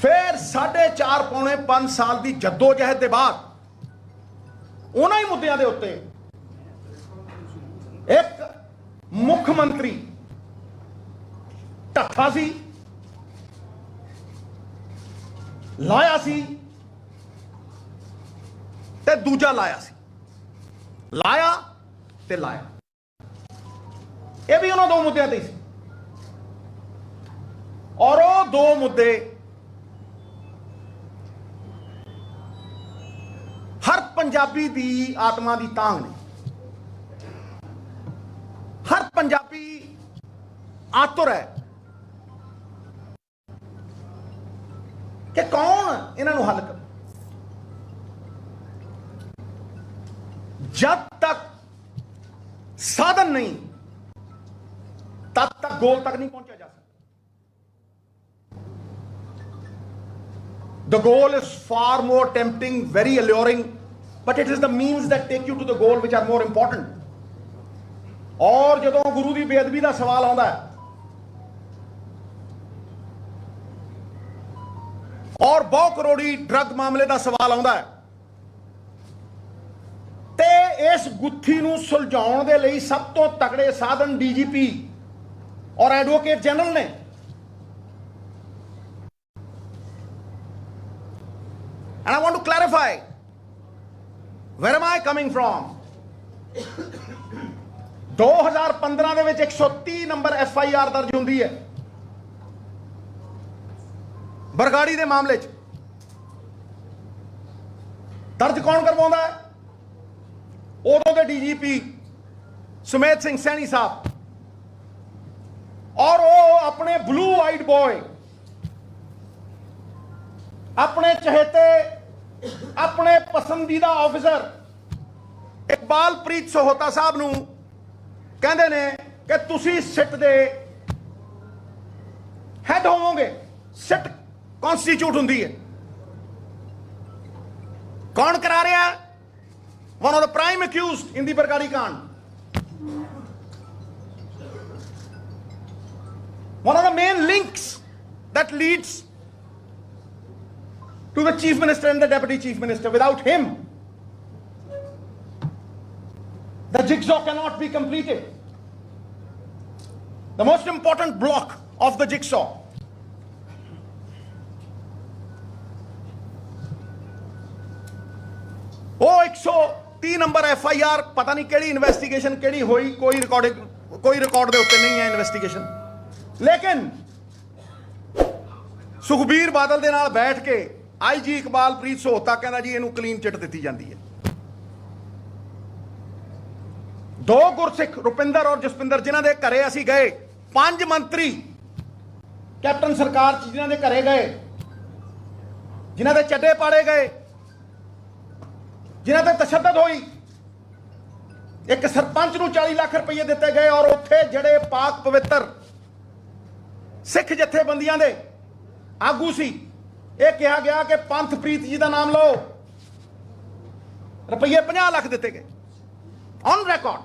फिर 4.5 पौने 5 साल की जद्दोजहद के बाद उन्हां ही मुद्दों के उत्ते एक मुख मंत्री ढट्ठा सी, लाया सी ते दूजा लाया सी, लाया ते लाया, यह भी उन्होंने 2 मुद्दों ते सी। और वो 2 मुद्दे हर पंजाबी दी आत्मा दी तांग ने। हर पंजाबी आतुर है कि कौन इन्हों हल करे। जब तक साधन नहीं तब तक गोल तक नहीं पहुंचा जा सकता। The goal is far more tempting, very alluring, but it is the means that take you to the goal which are more important. और जदों गुरु की बेअदबी का सवाल आता है और 100 करोड़ी ड्रग मामले का सवाल आता है ते इस गुत्थी नूं सुलझाउण दे लई सब तो तगड़े साधन डीजीपी और एडवोकेट जनरल ने। And I want to clarify, where am I coming from? 2015 ਦੇ ਵਿੱਚ 130 ਨੰਬਰ FIR ਦਰਜ ਹੁੰਦੀ ਹੈ ਬਰਗਾੜੀ ਦੇ ਮਾਮਲੇ 'ਚ। ਦਰਜ ਕੌਣ ਕਰਵਾਉਂਦਾ ਹੈ? ਉਦੋਂ ਦੇ ਡੀਜੀਪੀ ਸੁਮੇਧ ਸਿੰਘ ਸੈਣੀ ਸਾਹਿਬ। और वो अपने ब्लू आइड बॉय, अपने चहेते, अपने पसंदीदा ऑफिसर इकबालप्रीत सोहता साहब नूं कहंदे ने कि तुसी सिट दे हैड होवोगे। सिट कॉन्स्टिट्यूट हुंदी है। कौन करा रहा है? One of the prime accused in the Bargari कांड, one of the main links that leads to the chief minister and the deputy chief minister. Without him, the jigsaw cannot be completed. The most important block of the jigsaw. वो 130 number FIR पता नहीं केड़ी investigation केड़ी होई, कोई record दे उत्ते नहीं है इन्वेस्टिगेशन। लेकिन सुखबीर बादल दे नाल बैठ के IG इकबालप्रीत सोहता कहना जी इनू क्लीन चिट दी जाती है। 2 गुरसिख रुपिंदर और जसपिंदर जिन्हां दे घरे असीं गए, 5 मंत्री कैप्टन सरकार जिन्हां दे घरे गए, जिन्हां दे चड्डे पाड़े गए, जिन्हां ते तशद्दद होई। एक सरपंच नूं 40 लाख रुपये दिते गए और उत्थे जड़े पाक पवित्र सिख जथेबंदियां दे आगू सी, यह कहा गया कि पंथप्रीत जी का नाम लो, रुपये 50 लाख दिते गए ऑन रिकॉर्ड।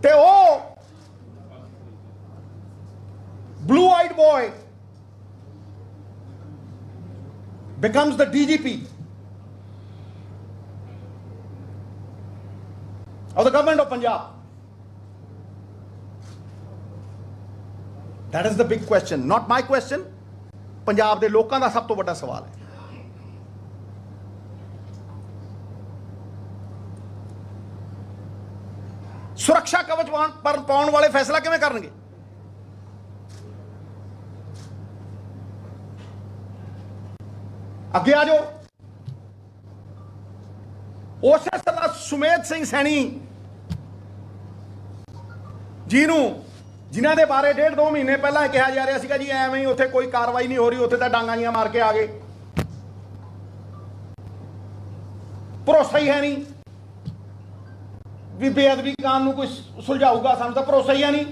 ते ओ blue eyed boy becomes the DGP of the government of Punjab. That is the big question, not my question. Punjab के लोगों का सब तो बड़ा सवाल है। सुरक्षा कवच पर पाने वाले फैसला किवें करनगे? अगे आ जाओ। उस तरह सुमेध सिंह सैनी जी नूं जिन्हां दे बारे 1.5-2 महीने पहला कहा जा रहा सीगा जी एवें ही उत्थे कोई कार्रवाई नहीं हो रही, उत्थे तां डांगां जिहां मार के आ गए, भरोसा ही है नहीं भी बेअदबी कांड नूं कोई सुलझाऊगा। सानूं तां भरोसा ही है नहीं।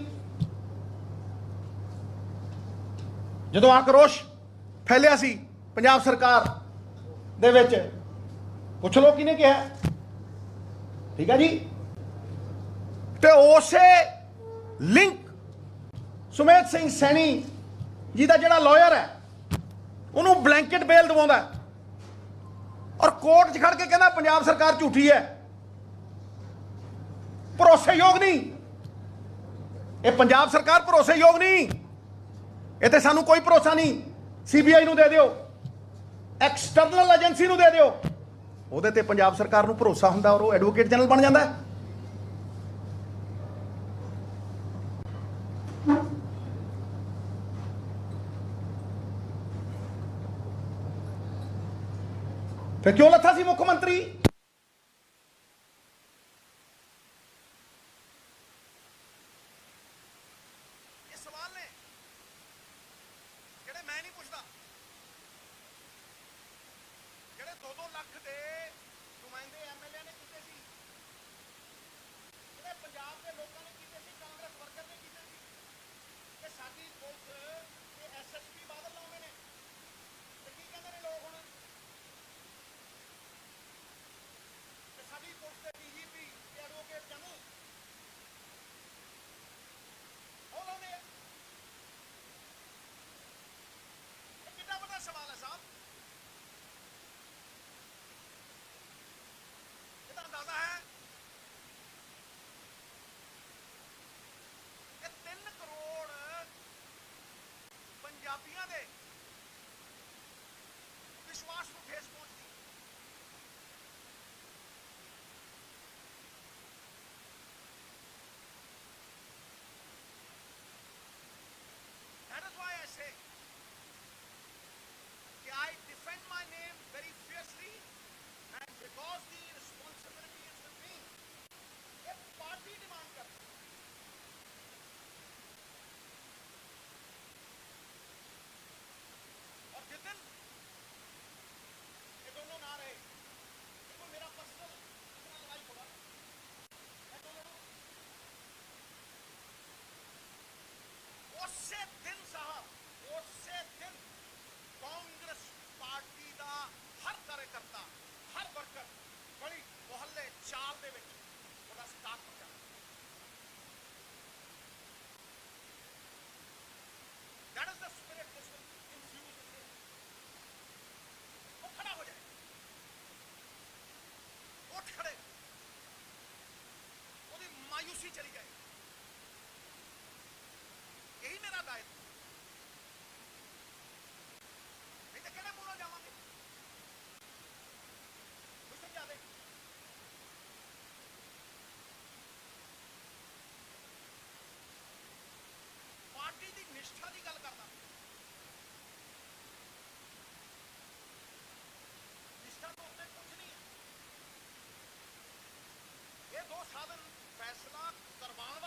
जदों आक्रोश फैलिया सी पंजाब सरकार दे विच, पुछ लो किने कहा, ठीक है जी। ते उसे लिंक ਸੁਮੇਧ ਸਿੰਘ ਸੈਣੀ ਜੀ ਦਾ ਜਿਹੜਾ ਲਾਇਰ ਹੈ ਉਹਨੂੰ ਬਲੈਂਕਟ ਬੇਲ ਦਵਾਉਂਦਾ ਔਰ ਕੋਰਟ 'ਚ ਖੜ ਕੇ ਕਹਿੰਦਾ ਪੰਜਾਬ ਸਰਕਾਰ ਝੂਠੀ ਹੈ, ਭਰੋਸੇਯੋਗ ਨਹੀਂ। ਇਹ ਪੰਜਾਬ ਸਰਕਾਰ ਭਰੋਸੇਯੋਗ ਨਹੀਂ, ਇਹ ਤੇ ਸਾਨੂੰ ਕੋਈ ਭਰੋਸਾ ਨਹੀਂ। ਸੀਬੀਆਈ ਨੂੰ ਦੇ ਦਿਓ, ਐਕਸਟਰਨਲ ਏਜੰਸੀ ਨੂੰ ਦੇ ਦਿਓ, ਉਹਦੇ ਤੇ ਪੰਜਾਬ ਸਰਕਾਰ ਨੂੰ ਭਰੋਸਾ ਹੁੰਦਾ ਔਰ ਉਹ ਐਡਵੋਕੇਟ ਜਨਰਲ ਬਣ ਜਾਂਦਾ ਹੈ। ਫਿਰ ਕਿਉਂ ਲੱਥਾ ਸੀ ਮੁੱਖ ਮੰਤਰੀ? ਇਹ ਸਵਾਲ ਨੇ ਜਿਹੜੇ ਮੈਂ ਨਹੀਂ ਪੁੱਛਦਾ। ਜਿਹੜੇ 2-2 ਲੱਖ ਦੇ ਨੁਮਾਇੰਦੇ ਐਮਐਲਏ ਨੇ ਕੀਤੇ ਸੀ, ਜਿਹੜੇ ਪੰਜਾਬ ਦੇ ਲੋਕਾਂ ਨੇ ਕੀਤੇ ਸੀ, ਕਾਂਗਰਸ ਵਰਕਰ ਨੇ ਕੀਤੇ ਸੀ, ਕਿ ਸਾਡੀ ਪੁਲਿਸ ਤੇ ਐਸਐਸਪੀ ਬਾਦਲ ਲਾਉਂਦੇ ਨੇ। ਤੇ ਕੀ ਕਹਿੰਦੇ ਨੇ ਲੋਕ ਹੁਣ? ਸਾਡੀ ਪੁਲਿਸ ਦੇ ਡੀਜੀਪੀ ਤੇ ਐਡਵੋਕੇਟ ਜਨਰਲ ਉਹ ਲਾਉਂਦੇ ਆ। ਇਹ ਕਿੰਨਾ ਵੱਡਾ ਸਵਾਲ ਹੈ ਸਾਹਿਬ। ਇਹਦਾ ਅੰਦਾਜ਼ਾ ਹੈ ਕਿ 3 ਕਰੋੜ ਪੰਜਾਬੀਆਂ ਦੇ ਵਿਸ਼ਵਾਸ ਨੂੰ ਠੇਸ ਪਹੁੰਚਦੀ। That is why I say that I defend my name very fiercely, and because the responsibility is with me, a party demand करती है। और जिस दिन ये दोनों ना रहे, देखो मेरा पर्सनल लाइफ होगा, मैं दोनों ਉਸੇ ਦਿਨ साहब, ਉਸੇ ਦਿਨ ਕਾਂਗਰਸ ਪਾਰਟੀ ਦਾ ਹਰ ਕਾਰਜਕਰਤਾ, ਹਰ ਵਰਕਰ ਗਲੀ ਮੁਹੱਲੇ ਚਾਲ ਦੇ ਵਿੱਚ ਉਹਦਾ ਸਟਾਕ ਹੋ ਜਾਣਾ। That is the spirit this will infuse in him। ਉਹ ਖੜਾ ਹੋ ਜਾਏ, ਉੱਠ ਖੜੇ, ਉਹਦੀ ਮਾਯੂਸੀ ਚਲੀ ਜਾਏ। यही मेरा दायित्व। नहीं तो कहने बोलो जावांगे मुझसे क्या दे। पार्टी की निष्ठा की गल करना, निष्ठा तो उसमें कुछ नहीं है। ये 2 साधन फैसला करवाने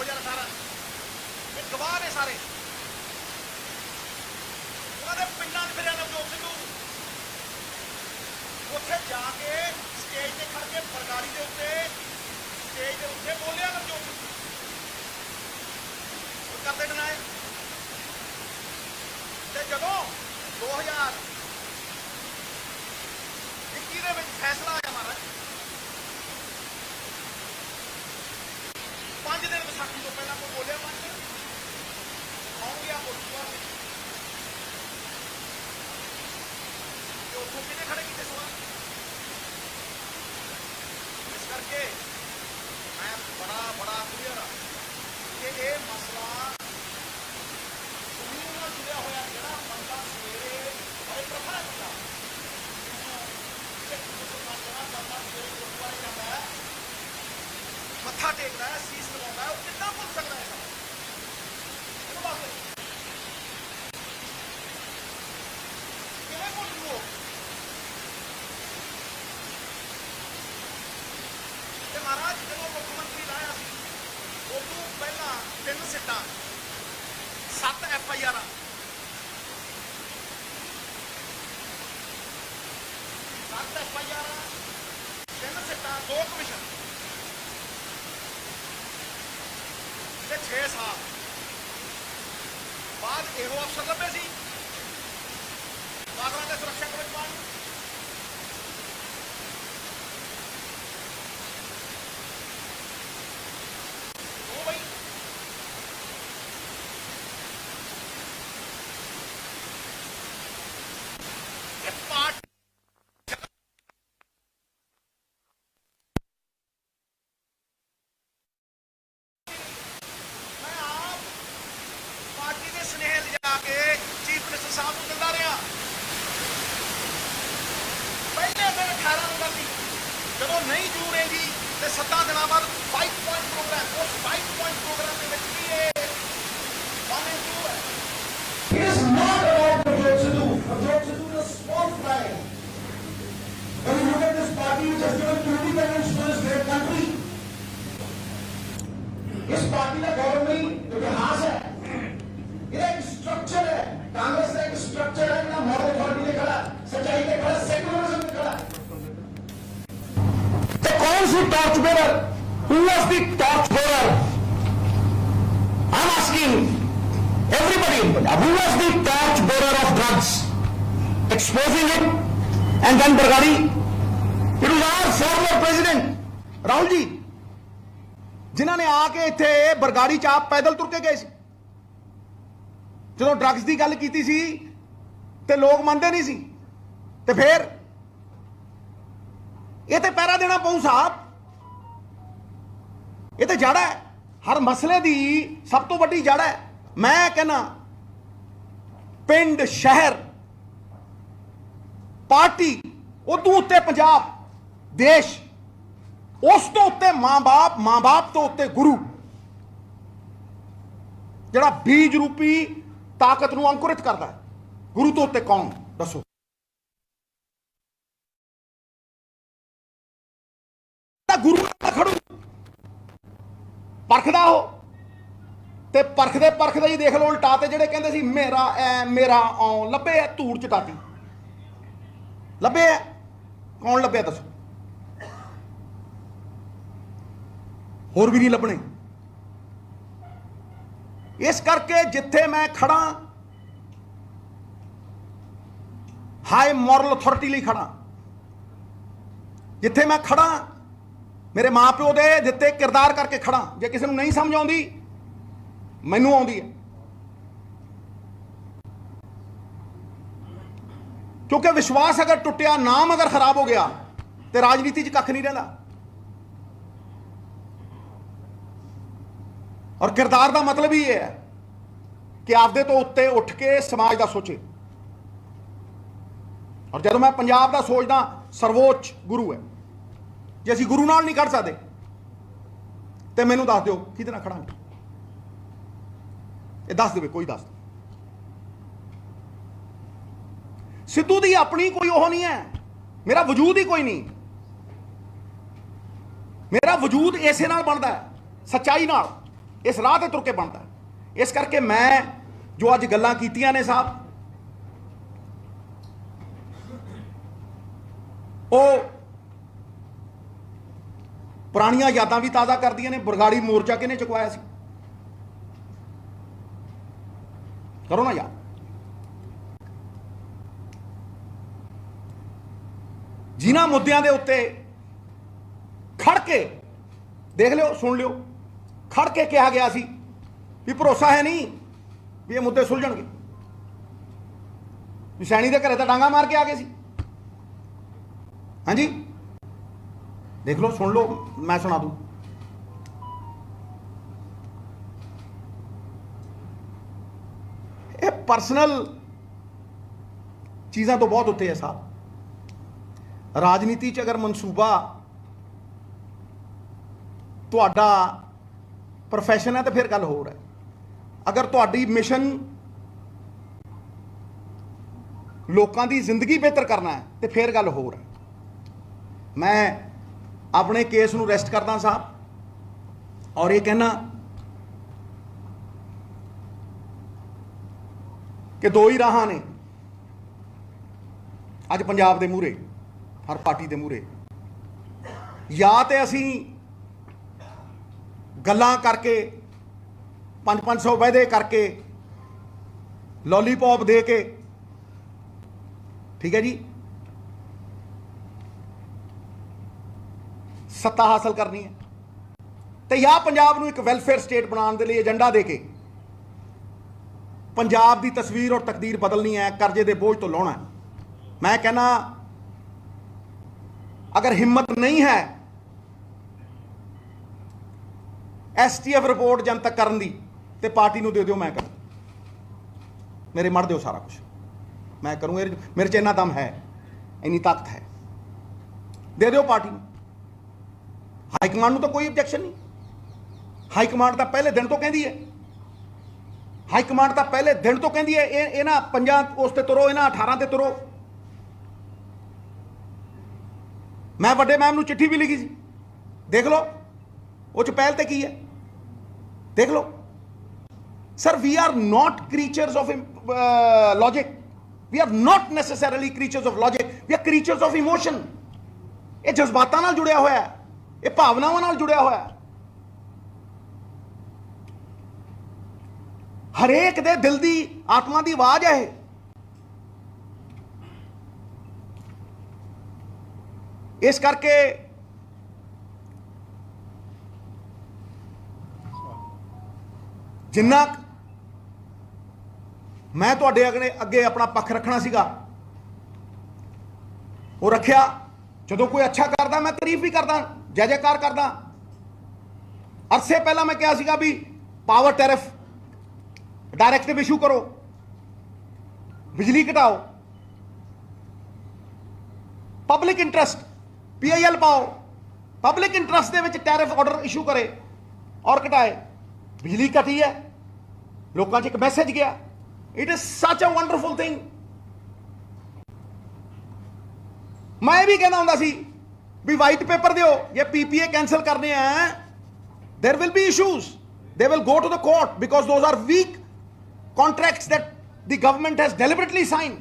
2018 ਇਹ ਗਵਾਹ ਨੇ ਸਾਰੇ। ਉਹਨਾਂ ਦੇ ਪਿੰਡਾਂ 'ਚ ਫਿਰਿਆ ਨਵਜੋਤ ਸਿੱਧੂ, ਉੱਥੇ ਜਾ ਕੇ ਸਟੇਜ ਤੇ ਖੜ ਕੇ ਬਰਗਾੜੀ ਦੇ ਉੱਤੇ ਬੋਲਿਆ ਨਵਜੋਤ ਸਿੱਧੂ, ਉਹ ਕਰਦੇ ਡਿਨਾਈ। ਤੇ ਜਦੋਂ 2021 ਦੇ ਵਿੱਚ ਫੈਸਲਾ ਆਇਆ ਮਹਾਰਾਜ, 5 ਦਿਨ ਵਿਸਾਖੀ ਤੋਂ ਪਹਿਲਾਂ ਕੋਈ ਬੋਲਿਆ, 5 ਦਿਨ ਆਉਣ ਗਿਆ ਪੁੱਛੂਆ ਤੇ ਉੱਥੋਂ ਕਿਹਨੇ ਖੜੇ ਕੀਤੇ ਸਵਾਲ। ਇਸ ਕਰਕੇ ਮੈਂ ਬੜਾ ਕਲੀਅਰ ਆ ਕਿ ਇਹ ਮਸਲਾ ਜ਼ਮੀਨ ਨਾਲ ਜੁੜਿਆ ਹੋਇਆ, ਜਿਹੜਾ ਬੰਦਾ ਸਵੇਰੇ ਬੜੇ ਪ੍ਰਖਰ ਹੁੰਦਾ ਗੁਰਦੁਆਰੇ ਜਾਂਦਾ ਹੈ, ਮੱਥਾ ਟੇਕਦਾ ਹੈ, ਸੀਸ ਲਗਾਉਂਦਾ ਹੈ, ਉਹ ਕਿੱਦਾਂ ਭੁੱਲ ਸਕਦਾ ਹੈ? ਇਹਨੂੰ ਬਾਤ ਕਿਵੇਂ ਭੁੱਲ ਜੂ? ਤੇ ਮਹਾਰਾਜ ਜਦੋਂ ਮੁੱਖ ਮੰਤਰੀ ਲਾਇਆ ਸੀ, ਉਦੋਂ ਪਹਿਲਾਂ 3 ਸਿੱਟਾਂ, 7 FIR, 7 FIR, 3 ਸਿੱਟਾਂ, 2 ਕਮਿਸ਼ਨ ਤੇ 6 ਸਾਲ ਬਾਅਦ ਇਹੋ ਅਫਸਰ ਲੱਭੇ ਸੀ ਬਾਦਲਾਂ ਦੇ ਸੁਰੱਖਿਆ ਕਮਿਸ਼ਨ। ਉਹ ਬਈ ਇਹ ਪਾਰਟੀ ਦੇ ਸੁਨੇਹੇ ਲਿਜਾ ਕੇ ਚੀਫ ਮਿਨਿਸਟਰ ਸਾਹਿਬ ਨੂੰ ਦਿੰਦਾ ਰਿਹਾ। ਪਹਿਲੇ ਦਿਨ 18 ਨੂੰ ਕਰਦੀ, ਜਦੋਂ ਨਹੀਂ ਜੂ ਰਹੇਗੀ ਤੇ 7 ਦਿਨਾਂ ਬਾਅਦ 5 ਪੁਆਇੰਟ ਪ੍ਰੋਗਰਾਮ, ਉਸ 5 ਪੁਆਇੰਟ ਪ੍ਰੋਗਰਾਮ ਦੇ ਵਿੱਚ ਵੀ ਇਹ 1 and 2 ਹੈ। It is not about Navjot Sidhu. Navjot Sidhu is a small fry. When you look at this party which has given independence to this great country, इस party का गौरवमयी इतिहास है, ये एक स्ट्रक्चर है। कांग्रेस का एक स्ट्रक्चर है ना, मॉरल अथॉरिटी ने खड़ा, सच्चाई ने खड़ा, सेक्युलरिज्म ने खड़ा। तो कौन सी torch bearer? Who was the torch bearer? I'm asking everybody in Punjab, who was the torch bearer of drugs? Exposing it and then Bargadi? It was our former president, Rahul ji, ਜਿਨ੍ਹਾਂ ਨੇ ਆ ਕੇ ਇੱਥੇ ਬਰਗਾੜੀ 'ਚ ਆਪ ਪੈਦਲ ਤੁਰ ਕੇ ਗਏ ਸੀ। ਜਦੋਂ ਡਰੱਗਸ ਦੀ ਗੱਲ ਕੀਤੀ ਸੀ ਤੇ ਲੋਕ ਮੰਨਦੇ ਨਹੀਂ ਸੀ, ਤੇ ਫਿਰ ਇਹ ਤੇ ਪਹਿਰਾ ਦੇਣਾ ਪਊ ਸਾਹਿਬ। ਇਹ ਤੇ ਜੜ ਹੈ, ਹਰ ਮਸਲੇ ਦੀ ਸਭ ਤੋਂ ਵੱਡੀ ਜੜ ਹੈ। ਮੈਂ ਕਹਿੰਦਾ ਪਿੰਡ, ਸ਼ਹਿਰ, ਪਾਰਟੀ, ਉਦੋਂ ਉੱਤੇ ਪੰਜਾਬ, ਦੇਸ਼, ਉਸ ਤੋਂ ਉੱਤੇ ਮਾਂ-ਬਾਪ ਤੋਂ ਉੱਤੇ ਗੁਰੂ, ਜਿਹੜਾ ਬੀਜ ਰੂਪੀ ਤਾਕਤ ਨੂੰ ਅੰਕੁਰਿਤ ਕਰਦਾ ਹੈ। ਗੁਰੂ ਤੋਂ ਉੱਤੇ ਕੌਣ ਦੱਸੋ? ਗੁਰੂ ਨਾਲ ਖੜੂ ਪਰਖਦਾ ਹੋ, ਤੇ ਪਰਖਦੇ ਹੀ ਦੇਖ ਲਓ ਉਲਟਾ ਤੇ ਜਿਹੜੇ ਕਹਿੰਦੇ ਸੀ ਮੇਰਾ ਐ ਮੇਰਾ ਆਉਂ, ਲੱਭੇ ਐ ਧੂੜ ਚਟਾਟੀ, ਲੱਭੇ ਐ। ਕੌਣ ਲੱਭਿਆ ਦੱਸੋ? ਹੋਰ ਵੀ ਨਹੀਂ ਲੱਭਣੇ। ਇਸ ਕਰਕੇ ਜਿੱਥੇ ਮੈਂ ਖੜਾ, ਹਾਈ ਮੋਰਲ ਅਥਾਰਟੀ ਲਈ ਖੜਾ। ਜਿੱਥੇ ਮੈਂ ਖੜਾ, ਮੇਰੇ ਮਾਂ ਪਿਓ ਦੇ ਦਿੱਤੇ ਕਿਰਦਾਰ ਕਰਕੇ ਖੜਾ। ਜੇ ਕਿਸੇ ਨੂੰ ਨਹੀਂ ਸਮਝ ਆਉਂਦੀ, ਮੈਨੂੰ ਆਉਂਦੀ ਹੈ, ਕਿਉਂਕਿ ਵਿਸ਼ਵਾਸ ਅਗਰ ਟੁੱਟਿਆ, ਨਾਮ ਅਗਰ ਖਰਾਬ ਹੋ ਗਿਆ, ਤੇ ਰਾਜਨੀਤੀ 'ਚ ਕੱਖ ਨਹੀਂ ਰਹਿੰਦਾ। ਔਰ ਕਿਰਦਾਰ ਦਾ ਮਤਲਬ ਹੀ ਇਹ ਹੈ ਕਿ ਆਪਦੇ ਤੋਂ ਉੱਤੇ ਉੱਠ ਕੇ ਸਮਾਜ ਦਾ ਸੋਚੇ। ਔਰ ਜਦੋਂ ਮੈਂ ਪੰਜਾਬ ਦਾ ਸੋਚਦਾ, ਸਰਵੋੱਚ ਗੁਰੂ ਹੈ। ਜੇ ਅਸੀਂ ਗੁਰੂ ਨਾਲ ਨਹੀਂ ਖੜ ਸਕਦੇ ਤੇ ਮੈਨੂੰ ਦੱਸ ਦਿਓ ਕਿਹਦੇ ਨਾਲ ਖੜਾਂਗੇ। ਇਹ ਦੱਸ ਦੇਵੇ, ਕੋਈ ਦੱਸ। ਸਿੱਧੂ ਦੀ ਆਪਣੀ ਕੋਈ ਉਹ ਨਹੀਂ ਹੈ, ਮੇਰਾ ਵਜੂਦ ਹੀ ਕੋਈ ਨਹੀਂ। ਮੇਰਾ ਵਜੂਦ ਇਸੇ ਨਾਲ ਬਣਦਾ ਹੈ, ਸੱਚਾਈ ਨਾਲ, इस राह ते तुर के बनता। इस करके मैं जो अज गल्लां कीतियां ने साहब, वो पुरानियां यादां भी ताज़ा करदियां ने। बरगाड़ी मोर्चा किहने चुकवाया सी, करो ना याद। जिन्हां मुद्दियां दे उत्ते खड़ के देख लियो, सुन लियो, खड़ के कहा गया सी भी भरोसा है नहीं भी ये मुद्दे सुलझणगे। भी सैनी दे घरे तां डांगा मार के आ गए सी। हाँ जी, देख लो, सुन लो, मैं सुना दूं। ये पर्सनल चीज़ां तो बहुत उत्ते है साहब। राजनीति च अगर मनसूबा तुहाडा प्रोफैशन है तो फिर गल होर है। अगर तुहाडी मिशन लोकां दी जिंदगी बेहतर करना है तो फिर गल होर है। मैं अपने केस नूं रेस्ट करदा साहब और ये कहना कि दो ही राहां ने अज पंजाब दे मूहरे, हर पार्टी दे मूहरे। या तो असी गल्लां करके 500 वायदे करके लॉलीपॉप दे के, ठीक है जी, सत्ता हासिल करनी है, तो या पंजाब नूं एक वेलफेयर स्टेट बनाने के लिए एजेंडा दे के पंजाब की तस्वीर और तकदीर बदलनी है, कर्जे के बोझ तो लाना है। मैं कहना अगर हिम्मत नहीं है STF रिपोर्ट जनतक करने दी तो पार्टी नूं दे दिओ, मैं करूँ, मेरे मर दिओ सारा कुछ, मैं करूँ। मेरे च इन्ना दम है, इन्नी ताकत है, दे दिओ पार्टी नूं। हाईकमांड नूं तो कोई ऑब्जेक्शन नहीं। हाईकमांड तो पहले दिन तो कहती है, हाईकमांड तो पहले दिन तो कहती है ये ना 5 उस ते तुरो, इन्हां 18 ते तुरो। मैं वड्डे मैम नूं चिट्ठी भी लिखी सी, देख लो वो च पहल ते की है, देख लो। Sir, we are not creatures of logic, we are not necessarily creatures of logic, we are creatures of emotion. ये जज्बातां नाल जुड़िया होया है, ये भावनावां नाल जुड़िया होया है। हरेक दे दिल दी आत्मा दी आवाज है। इस करके जिन्ना मैं तुहाडे अगे अपना पक्ष रखना सीगा वो रखिया। जो कोई अच्छा करता मैं तारीफ भी करदा, जय जयकार करदा। अरसे पहला मैं कहा सीगा भी पावर टैरिफ डायरेक्टिव इशू करो, बिजली घटाओ, पब्लिक इंटरस्ट PIL पाओ, पब्लिक इंटरस्ट दे विच टैरिफ ऑर्डर इशू करे और घटाए। बिजली घटी है, लोगों च एक मैसेज गया। It is such a wonderful thing. मैं भी कहना हुंदा सी भी वाइट पेपर दिओ, ये PPA कैंसिल करने हैं, there will be issues, they will go to the court because those are weak contracts that the government has deliberately signed.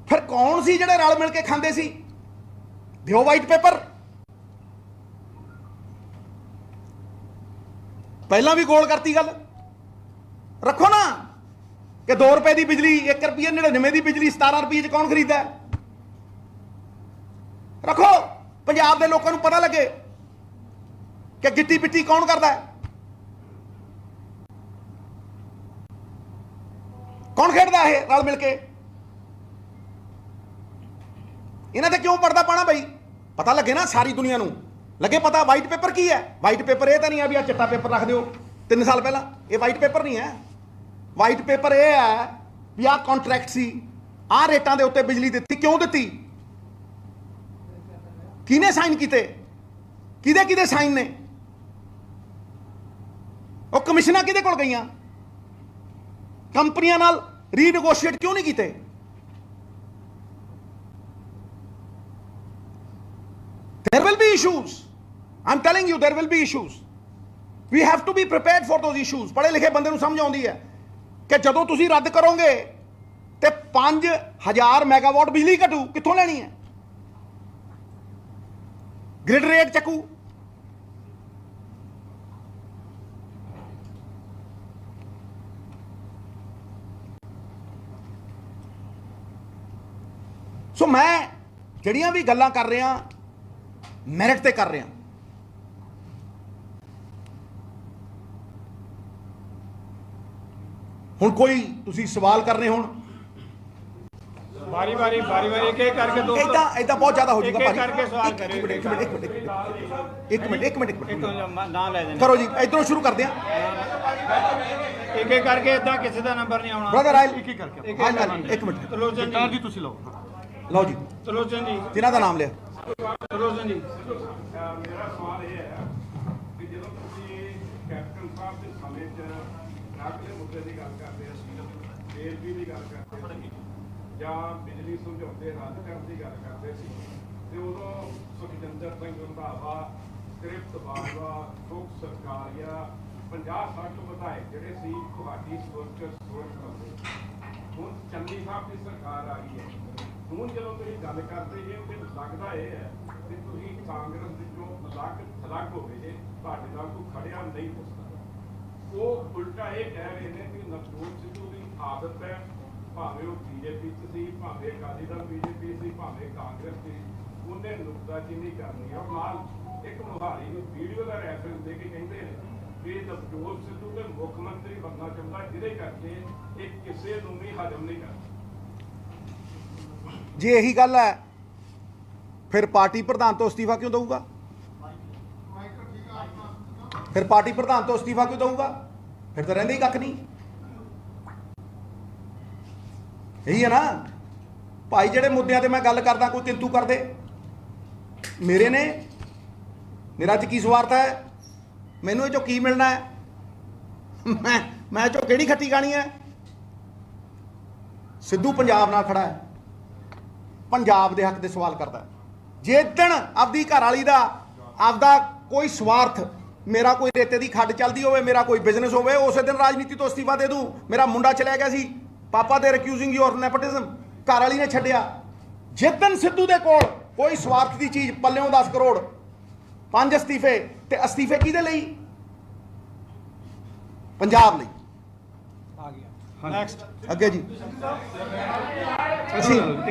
फिर कौन सी जिहड़े रल मिल के खांदे सी? दिओ वाइट पेपर। पहला भी गोल करती गल, रखो ना कि 2 रुपए की बिजली, 1 रुपये 99 की बिजली 17 रुपये च कौन खरीदा है? रखो, पंजाब के लोगों को पता लगे कि गिट्टी पिट्टी कौन करता है, कौन खेडदा है रल मिल के। इन्हां ते क्यों पर्दा पाना भाई? पता लगे ना सारी दुनिया नूं लगे पता वाइट पेपर की है। वाइट पेपर ये तो नहीं है भी आ चिट्टा पेपर रख दो 3 साल पहला, ये वाइट पेपर नहीं है। वाइट पेपर यह है भी आ कॉन्ट्रैक्ट सी, आ रेटां दे उत्ते बिजली दी, क्यों दी, किने साइन किते, किदे किदे साइन ने, वो कमिशनां किदे कोल गईयां, कंपनियां नाल रीनगोशिएट क्यों नहीं कीते? There will be issues. I'm telling you, there will be issues. We have to be prepared for those issues. ਪੜ੍ਹੇ ਲਿਖੇ ਬੰਦੇ ਨੂੰ ਸਮਝ ਆਉਂਦੀ ਹੈ ਕਿ ਜਦੋਂ ਤੁਸੀਂ ਰੱਦ ਕਰੋਗੇ ਤੇ 5000 ਮੈਗਾਵਾਟ ਬਿਜਲੀ ਘਟੂ, ਕਿੱਥੋਂ ਲੈਣੀ ਹੈ? Grid rate ਚੱਕੂ। ਸੋ ਮੈਂ ਜਿਹੜੀਆਂ ਵੀ ਗੱਲਾਂ ਕਰ ਰਿਹਾ ਮੈਰਿਟ ਤੇ ਕਰ ਰਿਹਾ। ਹੁਣ ਕੋਈ ਤੁਸੀਂ ਸਵਾਲ ਕਰਨੇ ਹੋਣ ਬਾਰੀ ਬਾਰੀ ਇੱਕ ਇੱਕ ਕਰਕੇ ਦੋਸਤੋ ਇਦਾਂ ਬਹੁਤ ਜ਼ਿਆਦਾ ਹੋ ਜਾਊਗਾ ਇੱਕ ਇੱਕ ਕਰਕੇ ਸਵਾਲ ਕਰਿਓ। ਇੱਕ ਮਿੰਟ ਨਾਂ ਲੈ ਦੇਣਾ ਕਰੋ ਜੀ, ਇਧਰੋਂ ਸ਼ੁਰੂ ਕਰਦੇ ਆ। ਇੱਕ ਇੱਕ ਕਰਕੇ ਇਦਾਂ ਕਿਸੇ ਦਾ ਨੰਬਰ ਨਹੀਂ ਆਉਣਾ। ਬ੍ਰਦਰ ਆਇਲ ਇੱਕ ਇੱਕ ਕਰਕੇ ਇੱਕ ਮਿੰਟ ਤਲੋਚਨ ਜੀ ਤੁਸੀਂ ਲਓ। ਲਓ ਜੀ, ਤਲੋਚਨ ਜੀ, ਜਿਨ੍ਹਾਂ ਦਾ ਨਾਮ ਲਿਆ। ਤਲੋਚਨ ਜੀ। ਮੇਰਾ ਸਵਾਲ ਇਹ ਹੈ ਕਿ ਜਦੋਂ ਤੁਸੀਂ ਕੈਪਟਨ ਸਾਹਿਬ ਦੇ ਸਮੇਂ 'ਚ ਨਾਗਲੇ ਮੁੱਦੇ ਦੀ ਗੱਲ ਕਰਦੇ ਸੀ, ਰੇਲਵੇ ਦੀ ਗੱਲ ਕਰਦੇ ਸੀ, ਜਾਂ ਬਿਜਲੀ ਸਮਝੌਤੇ ਰੱਦ ਕਰਨ ਦੀ ਗੱਲ ਕਰਦੇ ਸੀ, ਤੇ ਉਦੋਂ ਸੁਖਜਿੰਦਰ ਸਿੰਘ ਰੰਧਾਵਾ, ਤ੍ਰਿਪਤ ਬਾਜਵਾ, ਸੁਖ ਸਰਕਾਰੀਆ 50-60 ਵਿਧਾਇਕ ਜਿਹੜੇ ਸੀ ਤੁਹਾਡੀ ਸੋਚ ਕਰਦੇ। ਹੁਣ ਚੰਨੀ ਸਾਹਿਬ ਦੀ ਸਰਕਾਰ ਆ ਗਈ ਹੈ। ਹੁਣ ਜਦੋਂ ਤੁਸੀਂ ਗੱਲ ਕਰਦੇ ਜੇ ਤੇ ਲੱਗਦਾ ਇਹ ਹੈ ਕਿ ਤੁਸੀਂ ਕਾਂਗਰਸ ਵਿੱਚੋਂ ਅਲੱਗ ਹੋ ਗਏ ਜੇ, ਤੁਹਾਡੇ ਨਾਲ ਕੋਈ ਖੜਿਆ ਨਹੀਂ ਹੋ ਸਕਦਾ। ਉਹ ਉਲਟਾ ਇਹ ਕਹਿ ਰਹੇ ਨੇ ਕਿ ਨਵਜੋਤ ਸਿੱਧੂ ਦੀ ਆਦਤ ਹੈ, ਭਾਵੇਂ ਉਹ ਬੀਜੇਪੀ 'ਚ ਸੀ, ਭਾਵੇਂ ਅਕਾਲੀ ਦਲ ਬੀਜੇਪੀ ਸੀ, ਭਾਵੇਂ ਕਾਂਗਰਸ ਸੀ, ਉਹਨੇ ਨੁਕਤਾਚੀਨੀ ਕਰਨੀ ਹੈ। ਔਰ ਨਾਲ ਇੱਕ ਮੁਹਾਰੀ ਨੂੰ ਵੀਡੀਓ ਦਾ ਰੈਫਰੈਂਸ ਦੇ ਕੇ ਕਹਿੰਦੇ ਨੇ ਕਿ ਨਵਜੋਤ ਸਿੱਧੂ ਦੇ ਮੁੱਖ ਮੰਤਰੀ ਬਣਨਾ ਚਾਹੁੰਦਾ, ਜਿਹਦੇ ਕਰਕੇ ਇਹ ਕਿਸੇ ਨੂੰ ਵੀ ਹਜਮ ਨਹੀਂ ਕਰਦਾ। ਜੇ ਇਹੀ ਗੱਲ ਹੈ ਫਿਰ ਪਾਰਟੀ ਪ੍ਰਧਾਨ ਤੋਂ ਅਸਤੀਫਾ ਕਿਉਂ ਦਊਗਾ? ਫਿਰ ਪਾਰਟੀ ਪ੍ਰਧਾਨ ਤੋਂ ਅਸਤੀਫਾ ਕਿਉਂ ਦਊਗਾ? ਫਿਰ ਤਾਂ ਰਹਿੰਦੇ ਹੀ ਕੱਖ ਨਹੀਂ। ਇਹੀ ਹੈ ਨਾ ਭਾਈ, ਜਿਹੜੇ ਮੁੱਦਿਆਂ ਤੇ ਮੈਂ ਗੱਲ ਕਰਦਾ ਕੋਈ ਕਿੰਤੂ ਕਰਦੇ ਮੇਰੇ ਨੇ। ਮੇਰਾ ਚ ਕੀ ਸਵਾਰਥ ਹੈ? ਮੈਨੂੰ ਇਹ ਚੋਂ ਕੀ ਮਿਲਣਾ ਹੈ? ਮੈਂ ਚੋਂ ਕਿਹੜੀ ਖੱਟੀ ਗਾਣੀ ਹੈ? ਸਿੱਧੂ ਪੰਜਾਬ ਨਾਲ ਖੜਾ ਹੈ, ਪੰਜਾਬ ਦੇ ਹੱਕ ਦੇ ਸਵਾਲ ਕਰਦਾ। ਜੇ ਦਿਨ ਆਪਦੀ ਘਰ ਵਾਲੀ ਦਾ ਆਪਦਾ ਕੋਈ ਸਵਾਰਥ, ਮੇਰਾ ਕੋਈ ਰੇਤੇ ਦੀ ਖੱਡ ਚੱਲਦੀ ਹੋਵੇ, ਮੇਰਾ ਕੋਈ ਬਿਜ਼ਨਸ ਹੋਵੇ, ਉਸੇ ਦਿਨ ਰਾਜਨੀਤੀ ਤੋਂ ਅਸਤੀਫਾ ਦੇ ਦੂੰ। ਮੇਰਾ ਮੁੰਡਾ ਚਲਿਆ ਗਿਆ ਸੀ, ਪਾਪਾ ਦੇ ਅਕਿਊਜ਼ਿੰਗ ਯੂ ਆਫ ਨੈਪੋਟਿਜ਼ਮ, ਘਰ ਵਾਲੀ ਨੇ ਛੱਡਿਆ। ਜਿੱਦਣ ਸਿੱਧੂ ਦੇ ਕੋਲ ਕੋਈ ਸਵਾਰਥ ਦੀ ਚੀਜ਼, ਪੱਲਿਓਂ 10 ਕਰੋੜ, 5 ਅਸਤੀਫੇ, ਤੇ ਅਸਤੀਫੇ ਕਿਹਦੇ ਲਈ? ਪੰਜਾਬ ਲਈ। ਆ ਗਿਆ ਨੈਕਸਟ ਅੱਗੇ ਜੀ ਅਸੀਂ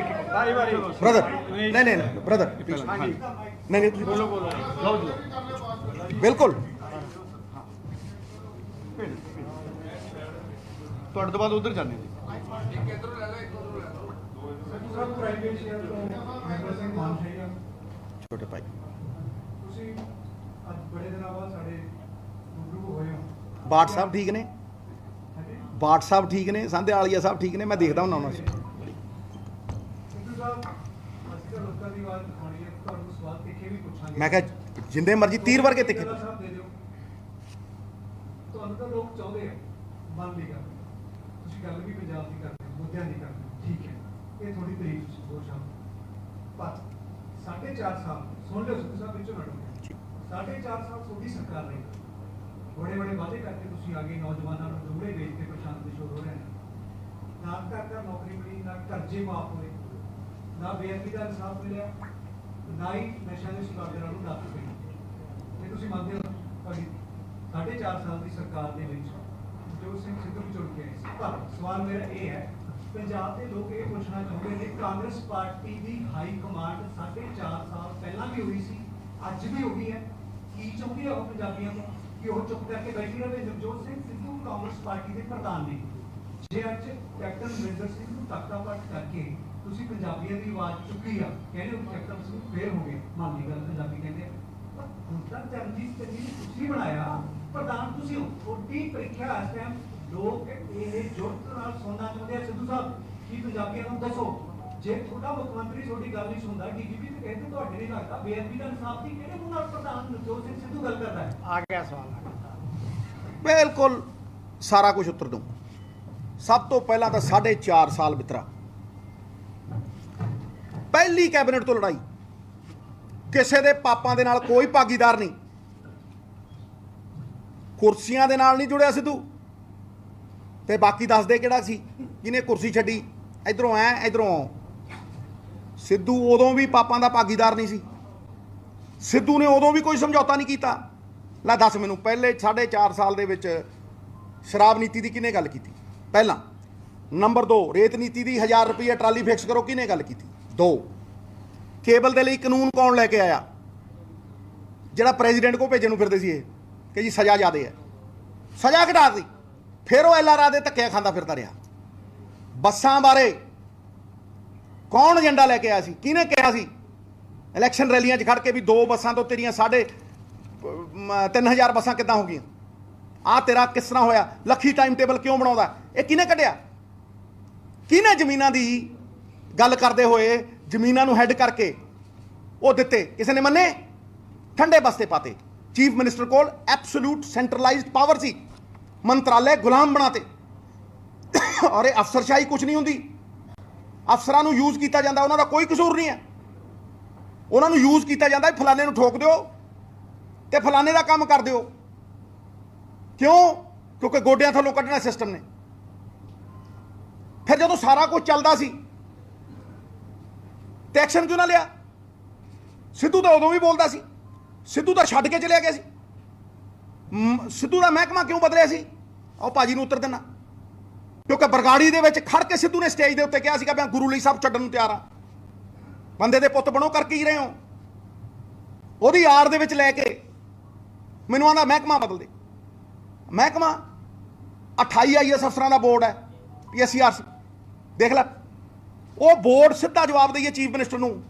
ਬਾਰੀ ਬਾਰੀ ਬ੍ਰਦਰ ਨਹੀਂ ਬ੍ਰਦਰ ਹਾਂਜੀ ਨਹੀਂ ਬੋਲੋ ਲਓ ਜੀ ਬਿਲਕੁਲ। ਤੁਹਾਡੇ ਤੋਂ ਬਾਅਦ ਉਧਰ ਜਾਂਦੇ ਜੀ। ਛੋਟੇ ਭਾਈ ਤੁਸੀਂ ਅੱਜ ਬੜੇ ਦਿਨਾਂ ਬਾਅਦ ਸਾਡੇ ਰੂਬਰੂ ਹੋਏ ਹੋ। ਬਾਟ ਸਾਹਿਬ ਠੀਕ ਨੇ? ਬਾਟ ਸਾਹਿਬ ਠੀਕ ਨੇ? ਸੰਧੇ ਵਾਲੀਆ ਸਾਹਿਬ ਠੀਕ ਨੇ? ਮੈਂ ਦੇਖਦਾ ਹੁੰਦਾ ਉਹਨਾਂ ਨੂੰ। ਸਿੱਧੂ ਸਾਹਿਬ, ਅਸੀਂ ਤਾਂ ਲੋਕਾਂ ਦੀ ਆਵਾਜ਼ ਦਿਖਾਉਣੀ ਹੈ, ਤੁਹਾਨੂੰ ਸਵਾਲ ਤਿੱਖੇ ਵੀ ਪੁੱਛਾਂਗੇ। ਮੈਂ ਕਿਹਾ ਜਿੰਦੇ ਮਰਜ਼ੀ ਤੀਰ ਵਰਗੇ ਤਿੱਖੇ। ਸਾਹਿਬ ਦੇ ਦਿਓ, ਤੁਹਾਨੂੰ ਤਾਂ ਲੋਕ ਚਾਹੁੰਦੇ ਆ ਮੰਨ ਲਈ ਗੱਲ, ਤੁਸੀਂ ਗੱਲ ਵੀ ਪੰਜਾਬ ਦੀ ਕਰਦੇ ਹੋ, ਮੁੱਦਿਆਂ ਦੀ ਕਰਦੇ ਹੋ, ਠੀਕ ਹੈ, ਇਹ ਥੋੜੀ ਤਰੀਫ ਦੋ ਸ਼ਬਦ। ਪਰ 4.5 ਸਾਲ ਸੁਣ ਲਿਓ ਸਿੱਧੂ ਸਾਹਿਬ, ਵਿੱਚੋਂ ਨਾ ਡਰੋ। 4.5 ਸਾਲ ਤੁਹਾਡੀ ਸਰਕਾਰ ਰਹੀ, ਬੜੇ ਵਾਅਦੇ ਕਰਕੇ ਤੁਸੀਂ ਆ ਗਏ, ਨੌਜਵਾਨਾਂ ਨੂੰ ਜੁਮਲੇ ਵੇਚ ਕੇ ਪਛਾਣ ਦੇ ਸ਼ੋਰ ਹੋ ਰਹੇ ਨੇ। ਨਾ ਘਰ ਨੌਕਰੀ ਮਿਲੀ, ਨਾ ਕਰਜ਼ੇ ਮਾਫ ਹੋਏ, ਨਾ ਬੇਅਦਬੀ ਦਾ ਇਨਸਾਫ ਮਿਲਿਆ, ਨਾ ਹੀ ਨਸ਼ਿਆਂ ਦੇ ਸ਼ਿਕਾਰਾਂ ਨੂੰ ਨੱਥ ਪਈ। ਇਹ ਤੁਸੀਂ ਮੰਨਦੇ ਹੋ ਤੁਹਾਡੀ 4.5 ਸਾਲ ਦੀ ਸਰਕਾਰ ਦੇ ਵਿੱਚ ਜੋ ਸਿੰਘ ਸਿੱਧੂ ਵੀ ਚੁਣ ਕੇ ਆਏ ਸੀ। ਪਰ ਸਵਾਲ ਮੇਰਾ ਇਹ ਹੈ, ਪੰਜਾਬ ਦੇ ਲੋਕ ਇਹ ਪੁੱਛਣਾ ਚਾਹੁੰਦੇ ਨੇ, ਕਾਂਗਰਸ ਪਾਰਟੀ ਦੀ ਹਾਈ ਕਮਾਂਡ 4.5 ਸਾਲ ਪਹਿਲਾਂ ਵੀ ਹੋਈ ਸੀ, ਅੱਜ ਵੀ ਹੋਈ ਹੈ, ਕੀ ਚਾਹੁੰਦੀ ਹੈ ਉਹ ਪੰਜਾਬੀਆਂ ਤੋਂ ਕਿ ਉਹ ਚੁੱਪ ਕਰਕੇ ਬੈਠੀ ਰਹੇ? ਨਵਜੋਤ ਸਿੰਘ ਸਿੱਧੂ ਕਾਂਗਰਸ ਪਾਰਟੀ ਦੇ ਪ੍ਰਧਾਨ ਨੇ। ਜੇ ਅੱਜ ਕੈਪਟਨ ਅਮਰਿੰਦਰ ਸਿੰਘ ਨੂੰ ਤਖਤਾਪਲਟ ਕਰਕੇ ਤੁਸੀਂ ਪੰਜਾਬੀਆਂ ਦੀ ਆਵਾਜ਼ ਚੁੱਕੀ ਆ, ਕਹਿੰਦੇ ਹੋ ਕਿ ਕੈਪਟਨ ਸਿੰਘ ਫੇਲ ਹੋ ਗਏ, ਮੰਨ ਲਈ ਗੱਲ, ਪੰਜਾਬੀ ਕਹਿੰਦੇ ਪਰ ਹੁਣ ਤੱਕ ਚਰਨਜੀਤ ਸਿੰਘ ਜੀ ਤੁਸੀਂ ਬਣਾਇਆ ਪ੍ਰਧਾਨ, ਤੁਸੀਂ ਹੋ। ਤੁਹਾਡੀ ਪ੍ਰੀਖਿਆ ਇਸ ਟਾਈਮ ਲੋਕ ਇਹ ਜੁਰਤ ਨਾਲ ਸੁਣਨਾ ਚਾਹੁੰਦੇ ਆ। ਸਿੱਧੂ ਸਾਹਿਬ, ਕੀ ਪੰਜਾਬੀਆਂ ਨੂੰ ਦੱਸੋ, ਜੇ ਤੁਹਾਡਾ ਮੁੱਖ ਮੰਤਰੀ ਤੁਹਾਡੀ ਗੱਲ ਨਹੀਂ ਸੁਣਦਾ, ਡੀਜੀਪੀ ਤੇ ਕਹਿੰਦੇ ਤੁਹਾਡੇ ਨਹੀਂ ਲੱਗਦਾ, ਬੇਅਦਬੀ ਦਾ ਇਨਸਾਫ ਦੀ ਕਿਹੜੇ ਮੂੰਹ ਨਾਲ ਪ੍ਰਧਾਨ ਨਵਜੋਤ ਸਿੰਘ ਸਿੱਧੂ ਗੱਲ ਕਰਦਾ ਹੈ? ਆ ਗਿਆ ਸਵਾਲ। ਬਿਲਕੁਲ ਸਾਰਾ ਕੁਝ ਉੱਤਰ ਦੂੰ। ਸਭ ਤੋਂ ਪਹਿਲਾਂ ਤਾਂ 4.5 ਸਾਲ ਬਿਤਰਾ, ਪਹਿਲੀ ਕੈਬਨਿਟ ਤੋਂ ਲੜਾਈ, ਕਿਸੇ ਦੇ ਪਾਪਾਂ ਦੇ ਨਾਲ ਕੋਈ ਭਾਗੀਦਾਰ ਨਹੀਂ। ਕੁਰਸੀਆਂ ਦੇ ਨਾਲ ਨਹੀਂ ਜੁੜਿਆ ਸਿੱਧੂ, ਤੇ ਬਾਕੀ ਦੱਸ ਦੇ ਕਿਹੜਾ ਸੀ ਜਿਹਨੇ ਕੁਰਸੀ ਛੱਡੀ, ਇਧਰੋਂ ਐ ਇਧਰੋਂ। ਸਿੱਧੂ ਉਦੋਂ ਵੀ ਪਾਪਾਂ ਦਾ ਭਾਗੀਦਾਰ ਨਹੀਂ ਸੀ, ਸਿੱਧੂ ਨੇ ਉਦੋਂ ਵੀ ਕੋਈ ਸਮਝੌਤਾ ਨਹੀਂ ਕੀਤਾ। ਲੈ ਦੱਸ ਮੈਨੂੰ, ਪਹਿਲੇ 4.5 ਸਾਲ ਦੇ ਵਿੱਚ ਸ਼ਰਾਬ ਨੀਤੀ ਦੀ ਕਿਹਨੇ ਗੱਲ ਕੀਤੀ? ਪਹਿਲਾਂ। ਨੰਬਰ 2, ਰੇਤ ਨੀਤੀ ਦੀ 1000 ਰੁਪਏ ਟਰਾਲੀ ਫਿਕਸ ਕਰੋ, ਕਿਹਨੇ ਗੱਲ ਕੀਤੀ? 2, ਕੇਬਲ ਦੇ ਲਈ ਕਾਨੂੰਨ ਕੌਣ ਲੈ ਕੇ ਆਇਆ ਜਿਹੜਾ ਪ੍ਰੈਜ਼ੀਡੈਂਟ ਕੋਲ ਭੇਜਣ ਨੂੰ ਫਿਰਦੇ ਸੀ ਇਹ ਕਿ ਜੀ ਸਜ਼ਾ ਜ਼ਿਆਦੇ ਹੈ, ਸਜ਼ਾ ਘਟਾ ਦਿੱਤੀ। ਫਿਰ ਉਹ LRA ਦੇ ਧੱਕੇ ਖਾਂਦਾ ਫਿਰਦਾ ਰਿਹਾ। ਬੱਸਾਂ ਬਾਰੇ ਕੌਣ ਏਜੰਡਾ ਲੈ ਕੇ ਆਇਆ ਸੀ? ਕਿਹਨੇ ਕਿਹਾ ਸੀ ਇਲੈਕਸ਼ਨ ਰੈਲੀਆਂ 'ਚ ਖੜ ਕੇ ਵੀ 2 ਬੱਸਾਂ ਤੋਂ ਤੇਰੀਆਂ 3,500 ਬੱਸਾਂ ਕਿੱਦਾਂ ਹੋ ਗਈਆਂ? ਆਹ ਤੇਰਾ ਕਿਸ ਤਰ੍ਹਾਂ ਹੋਇਆ? ਲੱਖੀ ਟਾਈਮ ਟੇਬਲ ਕਿਉਂ ਬਣਾਉਂਦਾ? ਇਹ ਕਿਹਨੇ ਕੱਢਿਆ? ਕਿਹਨੇ ਜ਼ਮੀਨਾਂ ਦੀ ਗੱਲ ਕਰਦੇ ਹੋਏ ਜ਼ਮੀਨਾਂ ਨੂੰ ਹੈੱਡ ਕਰਕੇ ਉਹ ਦਿੱਤੇ? ਕਿਸੇ ਨੇ ਮੰਨੇ? ਠੰਡੇ ਬਸਤੇ ਪਾਤੇ। ਚੀਫ ਮਿਨਿਸਟਰ ਕੋਲ ਐਬਸੋਲੂਟ ਸੈਂਟਰਲਾਈਜ਼ਡ ਪਾਵਰ ਸੀ, ਮੰਤਰਾਲੇ ਗੁਲਾਮ ਬਣਾਤੇ। ਔਰ ਇਹ ਅਫਸਰਸ਼ਾਹੀ ਕੁਝ ਨਹੀਂ ਹੁੰਦੀ, ਅਫਸਰਾਂ ਨੂੰ ਯੂਜ਼ ਕੀਤਾ ਜਾਂਦਾ, ਉਹਨਾਂ ਦਾ ਕੋਈ ਕਸੂਰ ਨਹੀਂ ਹੈ। ਉਹਨਾਂ ਨੂੰ ਯੂਜ਼ ਕੀਤਾ ਜਾਂਦਾ, ਫਲਾਣੇ ਨੂੰ ਠੋਕ ਦਿਓ ਤੇ ਫਲਾਣੇ ਦਾ ਕੰਮ ਕਰ ਦਿਓ। ਕਿਉਂ? ਕਿਉਂਕਿ ਗੋਡਿਆਂ ਥੱਲੋਂ ਕੱਢਣਾ ਸਿਸਟਮ ਨੇ। ਫਿਰ ਜਦੋਂ ਸਾਰਾ ਕੁਝ ਚੱਲਦਾ ਸੀ ਤੇ ਐਕਸ਼ਨ ਕਿਉਂ ਨਾ ਲਿਆ? ਸਿੱਧੂ ਤਾਂ ਉਦੋਂ ਵੀ ਬੋਲਦਾ ਸੀ, ਸਿੱਧੂ ਤਾਂ ਛੱਡ ਕੇ ਚਲਿਆ ਗਿਆ ਸੀ। ਸਿੱਧੂ ਦਾ ਮਹਿਕਮਾ ਕਿਉਂ ਬਦਲਿਆ ਸੀ? ਆਓ ਭਾਜੀ ਨੂੰ ਉੱਤਰ ਦੇਣਾ। ਕਿਉਂਕਿ ਬਰਗਾੜੀ ਦੇ ਵਿੱਚ ਖੜ ਕੇ ਸਿੱਧੂ ਨੇ ਸਟੇਜ ਦੇ ਉੱਤੇ ਕਿਹਾ ਸੀਗਾ ਮੈਂ ਗੁਰੂ ਲਈ ਸਭ ਛੱਡਣ ਨੂੰ ਤਿਆਰ ਹਾਂ। ਬੰਦੇ ਦੇ ਪੁੱਤ ਬਣੋ, ਕਰਕੇ ਹੀ ਰਹੇ ਹੋ। ਉਹਦੀ ਆੜ ਦੇ ਵਿੱਚ ਲੈ ਕੇ ਮੈਨੂੰ ਆਂਦਾ ਮਹਿਕਮਾ ਬਦਲ ਦੇ। ਮਹਿਕਮਾ 28 IAS ਅਫਸਰਾਂ ਦਾ ਬੋਰਡ ਹੈ, PSCRC ਦੇਖ ਲੈ। ਉਹ ਬੋਰਡ ਸਿੱਧਾ ਜਵਾਬ ਦੇਈਏ ਚੀਫ ਮਿਨਿਸਟਰ ਨੂੰ,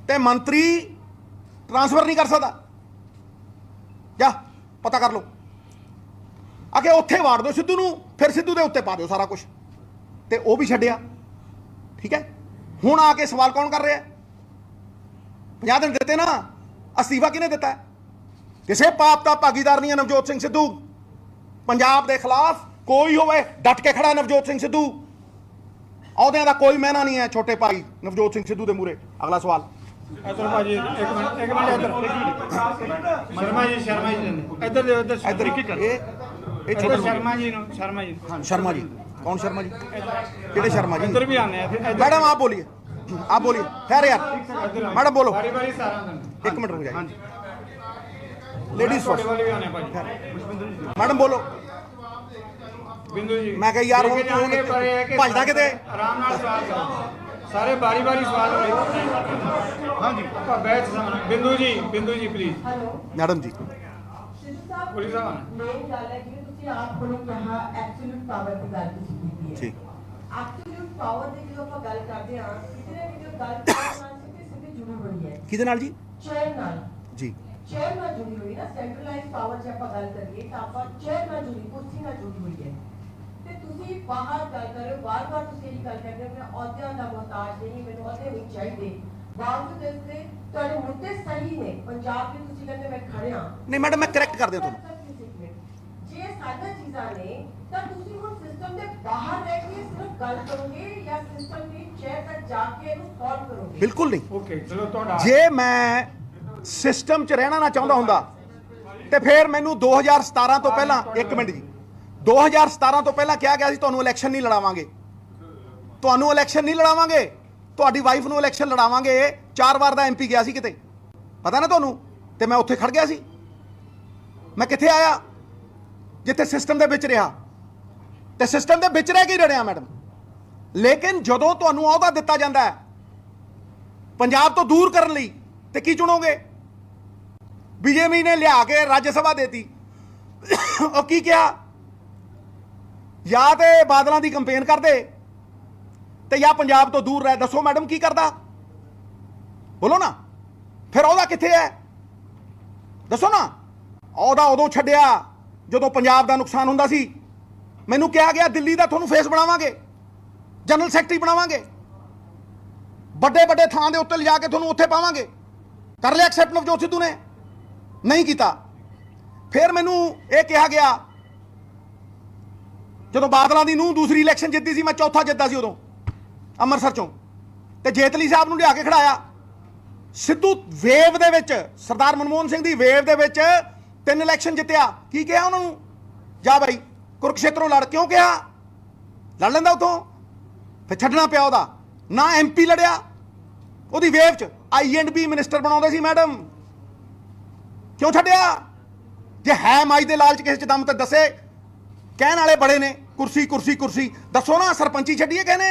ਤੇ ਮੰਤਰੀ ਟ੍ਰਾਂਸਫਰ ਨਹੀਂ ਕਰ ਸਕਦਾ। ਜਾ ਪਤਾ ਕਰ ਲਓ। ਅਗੇ ਉੱਥੇ ਵਾੜ ਦਿਓ ਸਿੱਧੂ ਨੂੰ, ਫਿਰ ਸਿੱਧੂ ਦੇ ਉੱਤੇ ਪਾ ਦਿਓ ਸਾਰਾ ਕੁਝ, ਤੇ ਉਹ ਵੀ ਛੱਡਿਆ। ਠੀਕ ਹੈ, ਹੁਣ ਆ ਕੇ ਸਵਾਲ ਕੌਣ ਕਰ ਰਿਹਾ? 50 ਦਿਨ ਦਿੱਤੇ ਨਾ, ਅਸਤੀਫਾ ਕਿਹਨੇ ਦਿੱਤਾ? ਕਿਸੇ ਪਾਪ ਦਾ ਭਾਗੀਦਾਰ ਨਹੀਂ ਹੈ ਨਵਜੋਤ ਸਿੰਘ ਸਿੱਧੂ। ਪੰਜਾਬ ਦੇ ਖਿਲਾਫ ਕੋਈ ਹੋਵੇ ਡਟ ਕੇ ਖੜਾ ਨਵਜੋਤ ਸਿੰਘ ਸਿੱਧੂ। ਅਹੁਦਿਆਂ ਦਾ ਕੋਈ ਮਹਿਨਾ ਨਹੀਂ ਹੈ ਛੋਟੇ ਭਾਈ ਨਵਜੋਤ ਸਿੰਘ ਸਿੱਧੂ ਦੇ ਮੂਹਰੇ। ਅਗਲਾ ਸਵਾਲ। ਇੱਧਰ ਭਾਜੀ ਇੱਕ ਮਿੰਟ ਇੱਧਰ ਸ਼ਰਮਾ ਜੀ ਇੱਧਰ ਦੇ ਇੱਧਰ ਇੱਧਰ ਇਹ ਛੋਟੇ ਸ਼ਰਮਾ ਜੀ ਨੂੰ ਹਾਂ ਸ਼ਰਮਾ ਜੀ। ਕੌਣ ਸ਼ਰਮਾ ਜੀ? ਕਿਹੜੇ ਸ਼ਰਮਾ ਜੀ? ਇੱਧਰ ਵੀ ਆਨੇ ਆ। मैडम आप बोलिए, आप बोलिए। खैर यार मैडम बोलो, ਬਾਰੀ ਬਾਰੀ ਸਾਰਾ ਦਿਨ 1 मिनट रुक जाइए। लेडीज ਤੁਹਾਡੇ फर्स्ट। ਵਾਲੇ ਵੀ ਆਨੇ ਭਾਜੀ। मैडम बोलो। ਬਿੰਦੂ ਜੀ ਮੈਂ ਕਿਹਾ ਯਾਰ ਹੁਣ ਲੈ ਕੇ ਜਾਣਗੇ, ਪਰ ਇਹ ਹੈ ਕਿ ਭੱਜਦਾ ਕਿਤੇ। ਆਰਾਮ ਨਾਲ ਸਵਾਲ ਕਰੋ, ਸਾਰੇ ਬਾਰੀ ਬਾਰੀ ਸਵਾਲ ਹੋਣੇ। ਹਾਂਜੀ ਬੈਠ ਸਾਹਮਣੇ। ਬਿੰਦੂ ਜੀ ਪਲੀਜ਼। हेलो मैडम जी सिद्धू साहब ਪੁਲਿਸ ਸਾਹਿਬ मेन गल है कि ਤੁਸੀਂ ਆਪ ਕੋਲੋਂ ਕਿਹਾ ਐਬਸੋਲੂਟ ਪਾਵਰ ਦੀ ਗੱਲ ਤੁਸੀਂ ਕੀਤੀ ਹੈ। ठीक ਐਬਸੋਲੂਟ ਪਾਵਰ ਦੀ ਜਦੋਂ ਆਪਾਂ ਗੱਲ ਕਰਦੇ ਹਾਂ, ਕਿਤੇ ਨਾ ਕਿਤੇ ਗੱਲ ਚੇਅਰ ਨਾਲ ਸਿੱਧੀ ਜੁੜੀ ਹੋਈ ਹੈ। किहदे नाल जी? ਚੇਅਰ ਨਾਲ जी ਚੇਅਰ ਨਾਲ ਜੁੜੀ ਹੋਈ ਨਾ। ਸੈਂਟਰਲਾਈਜ਼ਡ ਪਾਵਰ ਜੇ ਆਪਾਂ ਗੱਲ ਕਰੀਏ ਤਾਂ ਆਪਾਂ ਚੇਅਰ ਨਾਲ ਜੁੜੀ, ਕੁਰਸੀ ਨਾਲ ਜੁੜੀ ਹੋਈ ਹੈ। ਤੇ ਤੁਸੀਂ ਬਾਹਰ ਗੱਲ ਕਰ ਰਹੇ ਹੋ, ਵਾਰ-ਵਾਰ ਤੁਸੀਂ ਇਹ ਗੱਲ ਕਰਦੇ ਹੋ ਮੈਂ ਅਹੁਦਿਆਂ ਦਾ ਮੁਹਤਾਜ ਨਹੀਂ, ਮੈਨੂੰ ਅਹੁਦੇ ਨਹੀਂ ਚਾਹੀਦੇ। ਬਾਵਜੂਦ ਇਸ ਦੇ ਤੁਹਾਡੇ ਮੁੱਦੇ ਸਹੀ ਨੇ। ਪੰਜਾਬ ਦੇ ਤੁਸੀਂ ਕਹਿੰਦੇ ਮੈਂ ਖੜਿਆ। नहीं मैडम मैं करेक्ट कर दिया ਤੁਹਾਨੂੰ। ਜੇ ਸਾਰੀਆਂ ਚੀਜ਼ਾਂ ਨੇ ਤਾਂ ਤੁਸੀਂ ਹੁਣ ਸਿਸਟਮ ਦੇ ਬਾਹਰ ਰਹਿ ਕੇ ਸਿਰਫ ਗੱਲ ਕਰੋਗੇ ਜਾਂ ਸਿਸਟਮ ਦੀ ਚੇਅਰ ਤੱਕ ਜਾ ਕੇ ਇਹਨੂੰ ਸੋਲਵ ਕਰੋਗੇ? बिल्कुल नहीं। ਓਕੇ ਚਲੋ ਤੁਹਾਡਾ ਜੇ ਮੈਂ ਸਿਸਟਮ 'ਚ ਰਹਿਣਾ ਨਾ ਚਾਹੁੰਦਾ ਹੁੰਦਾ ਤੇ ਫਿਰ ਮੈਨੂੰ 2017 ਤੋਂ ਪਹਿਲਾਂ 1 ਮਿੰਟ ਜੀ 2017 ਤੋਂ ਪਹਿਲਾਂ ਕਿਹਾ ਗਿਆ ਸੀ ਤੁਹਾਨੂੰ ਇਲੈਕਸ਼ਨ ਨਹੀਂ ਲੜਾਵਾਂਗੇ, ਤੁਹਾਨੂੰ ਇਲੈਕਸ਼ਨ ਨਹੀਂ ਲੜਾਵਾਂਗੇ, ਤੁਹਾਡੀ ਵਾਈਫ ਨੂੰ ਇਲੈਕਸ਼ਨ ਲੜਾਵਾਂਗੇ। 4 ਵਾਰ ਦਾ MP ਗਿਆ ਸੀ ਕਿਤੇ, ਪਤਾ ਨਾ ਤੁਹਾਨੂੰ? ਤੇ ਮੈਂ ਉੱਥੇ ਖੜ ਗਿਆ ਸੀ। ਮੈਂ ਕਿੱਥੇ ਆਇਆ? ਜਿੱਥੇ ਸਿਸਟਮ ਦੇ ਵਿੱਚ ਰਿਹਾ, ਤੇ ਸਿਸਟਮ ਦੇ ਵਿੱਚ ਰਹਿ ਕੇ ਹੀ ਲੜਿਆ ਮੈਡਮ। ਲੇਕਿਨ ਜਦੋਂ ਤੁਹਾਨੂੰ ਅਹੁਦਾ ਦਿੱਤਾ ਜਾਂਦਾ ਹੈ ਪੰਜਾਬ ਤੋਂ ਦੂਰ ਕਰਨ ਲਈ, ਤੇ ਕੀ ਚੁਣੋਗੇ? BJP ਨੇ ਲਿਆ ਕੇ ਰਾਜ ਸਭਾ ਦੇਤੀ। ਉਹ ਕੀ ਕਿਹਾ? ਜਾਂ ਤੇ ਬਾਦਲਾਂ ਦੀ ਕੰਪੇਨ ਕਰਦੇ ਤੇ ਜਾਂ ਪੰਜਾਬ ਤੋਂ ਦੂਰ ਰਹਿ। ਦੱਸੋ ਮੈਡਮ ਕੀ ਕਰਦਾ? ਬੋਲੋ ਨਾ। ਫਿਰ ਉਹਦਾ ਕਿੱਥੇ ਹੈ? ਦੱਸੋ ਨਾ। ਉਹਦਾ ਉਦੋਂ ਛੱਡਿਆ ਜਦੋਂ ਪੰਜਾਬ ਦਾ ਨੁਕਸਾਨ ਹੁੰਦਾ ਸੀ। ਮੈਨੂੰ ਕਿਹਾ ਗਿਆ ਦਿੱਲੀ ਦਾ ਤੁਹਾਨੂੰ ਫੇਸ ਬਣਾਵਾਂਗੇ, ਜਨਰਲ ਸੈਕਟਰੀ ਬਣਾਵਾਂਗੇ, ਵੱਡੇ ਵੱਡੇ ਥਾਂ ਦੇ ਉੱਤੇ ਲਿਜਾ ਕੇ ਤੁਹਾਨੂੰ ਉੱਥੇ ਪਾਵਾਂਗੇ। ਕਰ ਲਿਆ ਐਕਸੈਪਟ ਨਵਜੋਤ ਸਿੱਧੂ ਨੇ? ਨਹੀਂ ਕੀਤਾ। ਫਿਰ ਮੈਨੂੰ ਇਹ ਕਿਹਾ ਗਿਆ ਜਦੋਂ ਬਾਦਲਾਂ ਦੀ ਨੂੰਹ ਦੂਸਰੀ ਇਲੈਕਸ਼ਨ ਜਿੱਤੀ ਸੀ, ਮੈਂ ਚੌਥਾ ਜਿੱਤਾ ਸੀ ਉਦੋਂ ਅੰਮ੍ਰਿਤਸਰ ਚੋਂ, ਤੇ ਜੇਤਲੀ ਸਾਹਿਬ ਨੂੰ ਲਿਆ ਕੇ ਖੜਾਇਆ। ਸਿੱਧੂ ਵੇਵ ਦੇ ਵਿੱਚ, ਸਰਦਾਰ ਮਨਮੋਹਨ ਸਿੰਘ ਦੀ ਵੇਵ ਦੇ ਵਿੱਚ 3 ਇਲੈਕਸ਼ਨ ਜਿੱਤਿਆ, ਕੀ ਕਿਹਾ ਉਹਨਾਂ ਨੂੰ? ਜਾ ਬਾਈ ਕੁਰਕਸ਼ੇਤਰੋਂ ਲੜ, ਕਿਉਂ ਕਿਹਾ? ਲੜ ਲੈਂਦਾ ਉਤੋਂ, ਫਿਰ ਛੱਡਣਾ ਪਿਆ ਉਹਦਾ ਨਾ। MP ਲੜਿਆ, ਉਹਦੀ ਵੇਵ 'ਚ I&B ਮਿਨਿਸਟਰ ਬਣਾਉਂਦੇ ਸੀ ਮੈਡਮ, ਕਿਉਂ ਛੱਡਿਆ? ਜੇ ਹੈ ਮਾਈ ਦੇ ਲਾਲਚ ਕਿਸੇ 'ਚ ਦਮ ਤੇ ਦੱਸੇ। ਕਹਿਣ ਵਾਲੇ ਬੜੇ ਨੇ ਕੁਰਸੀ ਕੁਰਸੀ ਕੁਰਸੀ, ਦੱਸੋ ਨਾ ਸਰਪੰਚੀ ਛੱਡੀਏ ਕਹਿੰਦੇ?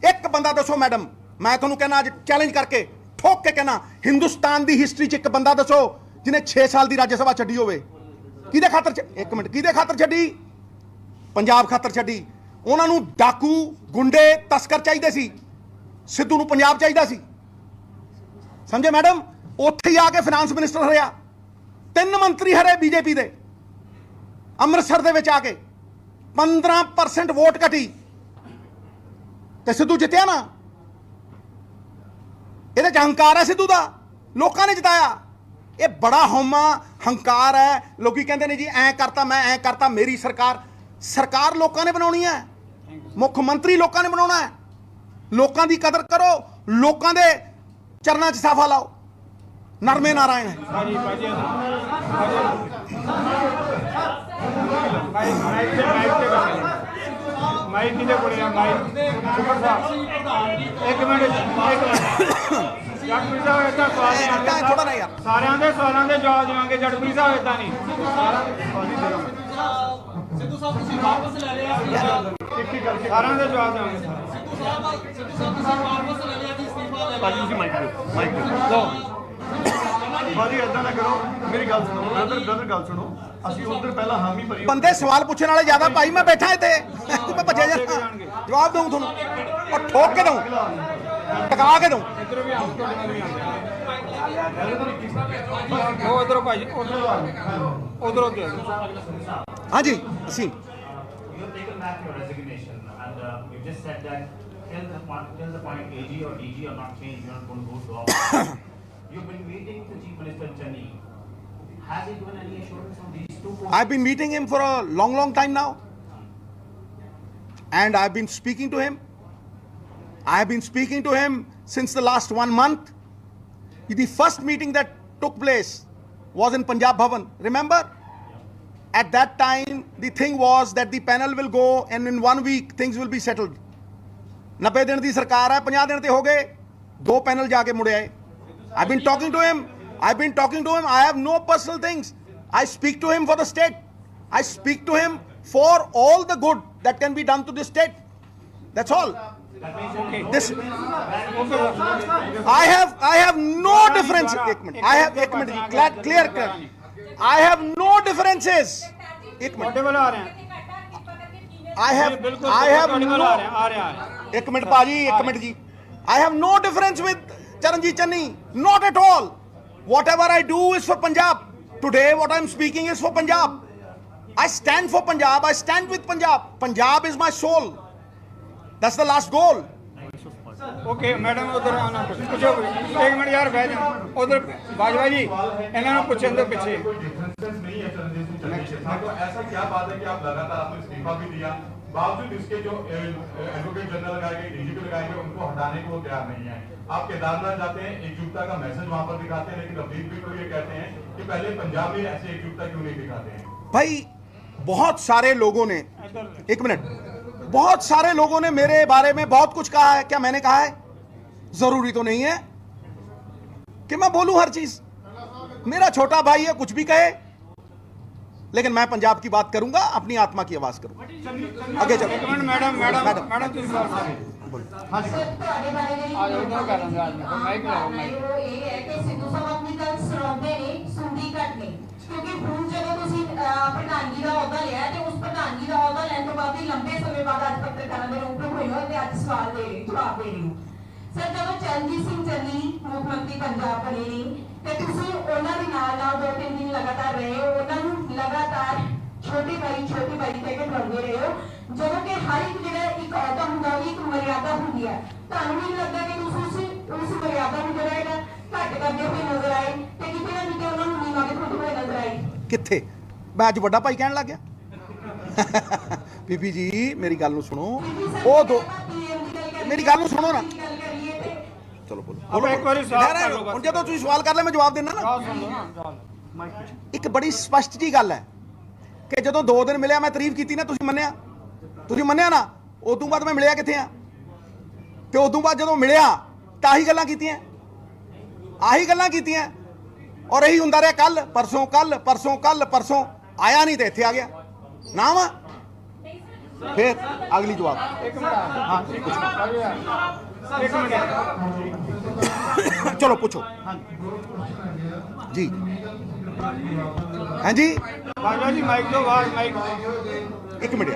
ਇੱਕ ਬੰਦਾ ਦੱਸੋ ਮੈਡਮ, ਮੈਂ ਤੁਹਾਨੂੰ ਕਹਿੰਦਾ ਅੱਜ ਚੈਲੰਜ ਕਰਕੇ ਠੋਕ ਕੇ ਕਹਿੰਦਾ, ਹਿੰਦੁਸਤਾਨ ਦੀ ਹਿਸਟਰੀ 'ਚ ਇੱਕ ਬੰਦਾ ਦੱਸੋ ਜਿਹਨੇ 6 ਸਾਲ ਦੀ ਰਾਜ ਸਭਾ ਛੱਡੀ ਹੋਵੇ। ਕਿਹਦੇ ਖਾਤਰ? ਇੱਕ ਮਿੰਟ, ਕਿਹਦੇ ਖਾਤਰ ਛੱਡੀ? ਪੰਜਾਬ ਖਾਤਰ ਛੱਡੀ। ਉਹਨਾਂ ਨੂੰ ਡਾਕੂ, ਗੁੰਡੇ, ਤਸਕਰ ਚਾਹੀਦੇ ਸੀ, ਸਿੱਧੂ ਨੂੰ ਪੰਜਾਬ ਚਾਹੀਦਾ ਸੀ, ਸਮਝੇ ਮੈਡਮ? ਉੱਥੇ ਹੀ ਆ ਕੇ ਫਾਈਨਾਂਸ ਮਿਨਿਸਟਰ ਹਰਿਆ, 3 ਮੰਤਰੀ ਹਰੇ ਬੀਜੇਪੀ ਦੇ। ਅੰਮ੍ਰਿਤਸਰ ਦੇ ਵਿੱਚ ਆ ਕੇ 15% ਵੋਟ ਘਟੀ ਤੇ ਸਿੱਧੂ ਜਿੱਤਿਆ ਨਾ। ਇਹਦੇ 'ਚ ਹੰਕਾਰ ਹੈ ਸਿੱਧੂ ਦਾ, ਲੋਕਾਂ ਨੇ ਜਿਤਾਇਆ। ਇਹ ਬੜਾ ਹਉਮਾ ਹੰਕਾਰ ਹੈ। ਲੋਕੀ ਕਹਿੰਦੇ ਨੇ ਜੀ ਐਂ ਕਰਤਾ, ਮੈਂ ਐਂ ਕਰਤਾ, ਮੇਰੀ ਸਰਕਾਰ। ਸਰਕਾਰ ਲੋਕਾਂ ਨੇ ਬਣਾਉਣੀ ਹੈ, ਮੁੱਖ ਮੰਤਰੀ ਲੋਕਾਂ ਨੇ ਬਣਾਉਣਾ ਹੈ। ਲੋਕਾਂ ਦੀ ਕਦਰ ਕਰੋ, ਲੋਕਾਂ ਦੇ ਚਰਨਾਂ 'ਚ ਸਾਫਾ ਲਾਓ। ਨਰਮੇ ਨਾਰਾਇਣ ਹੈ। ਮਾਈਕ ਕਿਹਦੇ ਕੋਲੇ ਆ? ਮਾਈਕ ਇੱਕ ਮਿੰਟ ਜਗਪ੍ਰੀਤ ਸਾਹਿਬ ਏਦਾਂ ਸਵਾਲ ਥੋੜਾ ਨਾ ਯਾਰ, ਸਾਰਿਆਂ ਦੇ ਸਵਾਲਾਂ ਦੇ ਜਵਾਬ ਦੇਵਾਂਗੇ। ਜਗਪ੍ਰੀਤ ਸਾਹਿਬ ਏਦਾਂ ਨਹੀਂ, ਸਿੱਧੂ ਸਾਹਿਬ ਤੁਸੀਂ ਵਾਪਸ ਲੈ ਲਿਆ ਸਾਰਿਆਂ ਦੇ ਜਵਾਬ ਦੇਵਾਂਗੇ। ਸਿੱਧੂ ਸਾਹਿਬ ਤੁਸੀਂ ਵਾਪਸ ਲੈ ਲਿਆ ਜੀ, ਅਸਤੀਫਾ ਲੈ ਲਿਆ। ਤੁਸੀਂ ਮਾਈਕ ਲਓ। ਬਾਜੀ ਏਦਾਂ ਨਾ ਕਰੋ, ਮੇਰੀ ਗੱਲ ਸੁਣੋ ਬ੍ਰਦਰ ਗੱਲ ਸੁਣੋ। ਅਸੀਂ ਉਧਰ ਪਹਿਲਾਂ ਹਾਮੀ ਭਰੀ। ਬੰਦੇ ਸਵਾਲ ਪੁੱਛਣ ਵਾਲੇ ਜ਼ਿਆਦਾ ਭਾਈ, ਮੈਂ ਬੈਠਾ ਇੱਥੇ, ਮੈਂ ਭੱਜਿਆ ਜਾ ਜਵਾਬ ਦਊਂ ਤੁਹਾਨੂੰ, ਔਰ ਠੋਕ ਕੇ ਦਊਂ, ਟਕਾ ਕੇ ਦਊਂ। ਇੱਧਰੋਂ ਵੀ ਆਉਂ, ਤੁਹਾਡੇ ਨਾਲ ਵੀ ਆਉਂਦੇ। ਉਹ ਇੱਧਰੋਂ ਭਾਈ, ਉਧਰੋਂ ਹਾਂਜੀ ਅਸੀਂ You've taken back your resignation, and you just said that till the point AG or DG are not changed, you're not going to go to office. You've been meeting the Chief Minister Channi. Has he given any assurance on these two points? I've been meeting him for a long time now, and I've been speaking to him. I have been speaking to him since the last 1 month. The first meeting that took place was in Punjab Bhavan. Remember? At that time, the thing was that the panel will go and in 1 week things will be settled. 90 दिन ਦੀ ਸਰਕਾਰ ਹੈ, 50 ਦਿਨ ਤੇ ਹੋ ਗਏ, 2 panel ਜਾ ਕੇ ਮੁੜੇ ਆਏ। I've been talking to him. I have no personal things. I speak to him for the state. I speak to him for all the good that can be done to this state. That's all. This I have no difference. Clear. I have no differences. ਤੁਹਾਡੇ ਵੱਲ ਆ ਰਹੇ ਹਾਂ। I have no. एक minute पाजी, एक minute जी। I have no difference with Charanjit Channi, not at all. Whatever I do is for Punjab. Today what I'm speaking is for Punjab. I stand for Punjab. I stand with Punjab. Punjab is my soul. That's the last goal. Okay madam, ਉਧਰ ਆਉਣਾ ਪੁੱਛੋ। 1 minute ਯਾਰ ਬਹਿ ਜਾ। ਉਧਰ ਬਾਜਵਾ ਜੀ, ਇਹਨਾਂ ਨੂੰ ਪੁੱਛਣ ਦੇ ਪਿੱਛੇ। नहीं है चरणजीत सिंह चन्नी, तो ऐसा क्या बात है कि आप लगातार आपने इस्तीफा भी दिया, बावजूद इसके जो एडवोकेट जनरल लगाए गए, डीजीपी लगाए गए, उनको हटाने को वो तैयार नहीं है। आप केदारनाथ जाते हैं, एकजुटता का मैसेज वहां पर दिखाते हैं, लेकिन रफीक भी तो ये कहते हैं कि पहले पंजाब में ऐसे एकजुटता क्यों नहीं दिखाते हैं? भाई बहुत सारे लोगों ने, एक मिनट, बहुत सारे लोगों ने मेरे बारे में बहुत कुछ कहा है। क्या मैंने कहा है? जरूरी तो नहीं है कि मैं बोलूं हर चीज। मेरा छोटा भाई है, कुछ भी कहे, लेकिन मैं पंजाब की बात करूंगा, अपनी आत्मा की आवाज करूंगा। आगे चलो। ਇੱਕ ਮਿੰਟ ਮੈਡਮ ਤੁਸੀਂ ਸਵਾਲ ਸਰ ਤੁਹਾਡੇ ਬਾਰੇ ਜਿਹੜੀ ਆ ਜਾਓ, ਉਧਰ ਕਰ ਲਾਂਗੇ। ਆ ਜਾਓ, ਮਾਈਕ ਲਾਓ, ਮਾਈਕ। ਉਹ ਇਹ ਹੈ ਕਿ ਸਿੱਧੂ ਸਾਹਿਬ ਆਪਣੀ ਗੱਲ ਸੁਣਾਉਂਦੇ ਨੇ, ਸੁਣਦੀ ਘੱਟ ਨੇ। ਕਿਉਂਕਿ ਹੁਣ ਜਦੋਂ ਤੁਸੀਂ ਪ੍ਰਧਾਨਗੀ ਦਾ ਅਹੁਦਾ ਲਿਆ ਤੇ ਉਸ ਪ੍ਰਧਾਨਗੀ ਦਾ ਅਹੁਦਾ ਲੈਣ ਤੋਂ ਬਾਅਦ ਹੀ ਲੰਬੇ ਸਮੇਂ ਬਾਅਦ ਅੱਜ ਪੱਤਰਕਾਰਾਂ ਦੇ ਰੂਪ ਹੋਏ ਹੋ ਤੇ ਅੱਜ ਜਵਾਬ ਦੇ ਰਹੇ ਹੋ। ਸਰ ਜਦੋਂ ਚਰਨਜੀਤ ਸਿੰਘ ਚੰਨੀ ਮੁੱਖ ਮੰਤਰੀ ਪੰਜਾਬ ਬਣੇ ਨੇ ਤੇ ਤੁਸੀਂ ਉਹਨਾਂ ਦੇ ਨਾਲ 2-3 ਦਿਨ ਲਗਾਤਾਰ ਰਹੇ ਹੋ, ਉਹਨਾਂ ਨੂੰ ਲਗਾਤਾਰ ਛੋਟੇ ਭਾਈ ਕਹਿ ਕੇ ਬੁਲਾਉਂਦੇ ਰਹੇ ਹੋ, ਜਦੋਂ ਕਿ ਹਰ ਇੱਕ ਜਿਹੜਾ ਇੱਕ ਅਹੁਦਾ ਹੁੰਦਾ ਉਹਦੀ ਇੱਕ ਮਰਿਆਦਾ ਹੁੰਦੀ ਹੈ। ਤੁਹਾਨੂੰ ਨਹੀਂ ਲੱਗਦਾ ਕਿ ਤੁਸੀਂ ਉਸ ਮਰਿਆਦਾ ਨੂੰ ਜਿਹੜਾ ਹੈਗਾ ਘੱਟ ਕਰਦੇ ਹੋਏ ਨਜ਼ਰ ਆਏ ਤੇ ਕਿਤੇ ਨਾ ਕਿਤੇ ਉਹਨਾਂ ਨੂੰ ਨੀਵਾਂ ਦੇ ਖੁਦ ਹੋਏ ਨਜ਼ਰ ਆਏ? ਕਿੱਥੇ? ਮੈਂ ਅੱਜ ਵੱਡਾ ਭਾਈ ਕਹਿਣ ਲੱਗ ਗਿਆ। ਬੀਬੀ ਜੀ ਮੇਰੀ ਗੱਲ ਨੂੰ ਸੁਣੋ। ਉਹ ਦੋ ਮੇਰੀ ਗੱਲ ਨੂੰ ਸੁਣੋ ਨਾ। ਚਲੋ ਬੋਲੋ। ਇੱਕ ਵਾਰੀ ਸਵਾਲ ਕਰ ਲਓ। ਹੁਣ ਜਦੋਂ ਤੁਸੀਂ ਸਵਾਲ ਕਰ ਲੈ ਮੈਂ ਜਵਾਬ ਦੇਣਾ ਨਾ। ਸੁਣ ਲਓ ਨਾ। ਇੱਕ ਬੜੀ ਸਪਸ਼ਟ ਜੀ ਗੱਲ ਹੈ ਕਿ ਜਦੋਂ 2 ਦਿਨ ਮਿਲਿਆ ਮੈਂ ਤਾਰੀਫ ਕੀਤੀ ਨਾ, ਤੁਸੀਂ ਮੰਨਿਆ ਨਾ, ਉਦੋਂ ਬਾਅਦ ਮੈਂ ਮਿਲਿਆ ਕਿੱਥੇ ਆ? ਤੇ ਉਦੋਂ ਬਾਅਦ ਜਦੋਂ ਮਿਲਿਆ ਤਾਂ ਆਹੀ ਗੱਲਾਂ ਕੀਤੀਆਂ ਔਰ ਇਹੀ ਹੁੰਦਾ ਰਿਹਾ ਪਰਸੋਂ ਆਇਆ ਨਹੀਂ ਤੇ ਇੱਥੇ ਆ ਗਿਆ ਨਾ ਵਾ। ਫਿਰ ਅਗਲੀ ਜਵਾਬ ਇੱਕ ਮਿੰਟ ਚਲੋ ਪੁੱਛੋ ਜੀ। ਹਾਂਜੀ ਬਾਜਵਾ ਜੀ ਮਾਈਕ ਤੋਂ ਬਾਹਰ ਮਾਈਕ। ਇੱਕ ਮਿੰਟ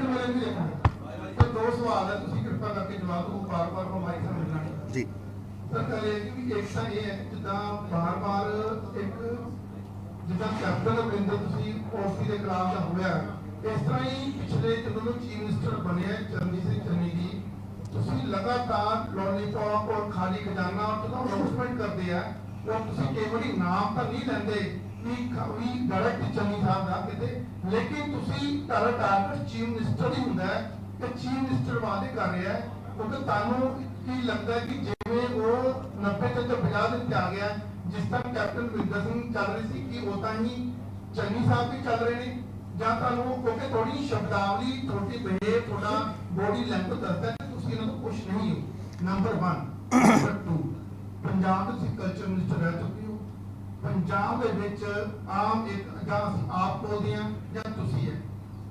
ਦੋ ਸਵਾਲ ਹੈ, ਤੁਸੀਂ ਕਿਰਪਾ ਕਰਕੇ ਜਵਾਬ ਦਿਓ। ਬਾਰ-ਬਾਰ ਮਾਈਕ ਨਾਲ ਮਿਲਣਾ ਜੀ। ਸਰ ਗੱਲ ਇਹ ਕਿ ਇੱਕ ਤਾਂ ਇਹ ਹੈ ਜਿੱਦਾਂ ਬਾਰ-ਬਾਰ ਜਿੱਦਾਂ ਕੈਪਟਨ ਅਮਰਿੰਦਰ ਤੁਸੀਂ ਔਫੀ ਦੇ ਖਿਲਾਫ ਦਾ ਹੋਇਆ, ਇਸ ਤਰ੍ਹਾਂ ਹੀ ਪਿਛਲੇ ਜਦੋਂ ਚੀਫ ਮਿਨਿਸਟਰ ਬਣੇ ਚਰਨਜੀਤ ਸਿੰਘ ਚੰਨੀ ਜੀ, ਤੁਸੀਂ ਲਗਾਤਾਰ ਲੋਲੀਪੌਪ ਔਰ ਖਾਲੀ ਖਜ਼ਾਨਾ ਜਦੋਂ ਅਨਾਉਂਸਮੈਂਟ ਕਰਦੇ ਆ ਉਹ ਤੁਸੀਂ ਕਈ ਵਾਰੀ ਨਾਮ ਤਾਂ ਨਹੀਂ ਲੈਂਦੇ ਵੀ ਡਾਇਰੈਕਟ ਚੰਨੀ ਸਾਹਿਬ ਦਾ ਕਿਤੇ, ਲੇਕਿਨ ਤੁਸੀਂ ਟਾਰਗੇਟ ਚੀਫ ਮਿਨਿਸਟਰ ਹੀ ਹੁੰਦਾ ਹੈ ਤੇ ਚੀਫ ਮਿਨਿਸਟਰ ਵਾਅਦੇ ਕਰ ਰਿਹਾ ਹੈ, ਕਿਉਂਕਿ ਤੁਹਾਨੂੰ ਕੀ ਲੱਗਦਾ ਹੈ ਕਿ ਜਿਵੇਂ ਉਹ 90 ਤੋਂ 50 ਦੇ ਆ ਗਿਆ, ਜਿਸ ਤਰ੍ਹਾਂ ਕੈਪਟਨ ਅਮਰਿੰਦਰ ਸਿੰਘ ਚੱਲ ਰਹੀ ਸੀ ਕਿ ਉਹ ਤਾਂ ਹੀ ਚੰਨੀ ਸਾਹਿਬ ਵੀ ਚੱਲ ਰਹੇ ਨੇ, ਜਾਂ ਤੁਹਾਨੂੰ ਕਿਉਂਕਿ ਥੋੜੀ ਸ਼ਬਦਾਵਲੀ ਥੋੜੀ ਬਿਹੇਵ ਥੋੜਾ ਬੋਡੀ ਲੈਂਗੁਏਜ ਦੱਸਦਾ ਕਿ ਤੁਸੀਂ ਇਹਨਾਂ ਤੋਂ ਕੁਝ ਨਹੀਂ ਹੋ। ਨੰਬਰ 1 ਨੰਬਰ 2 ਪੰਜਾਬ ਦੇ ਤੁਸੀਂ ਕਲਚਰ ਮਿਨਿਸਟਰ ਰਹਿ ਚੁੱਕੇ ਹੋ। ਪੰਜਾਬ ਦੇ ਵਿੱਚ ਆਮ ਇੱਕ ਜਾਂ ਅਸੀਂ ਆਪ ਬੋਲਦੇ ਹਾਂ ਜਾਂ ਤੁਸੀਂ ਹੈ,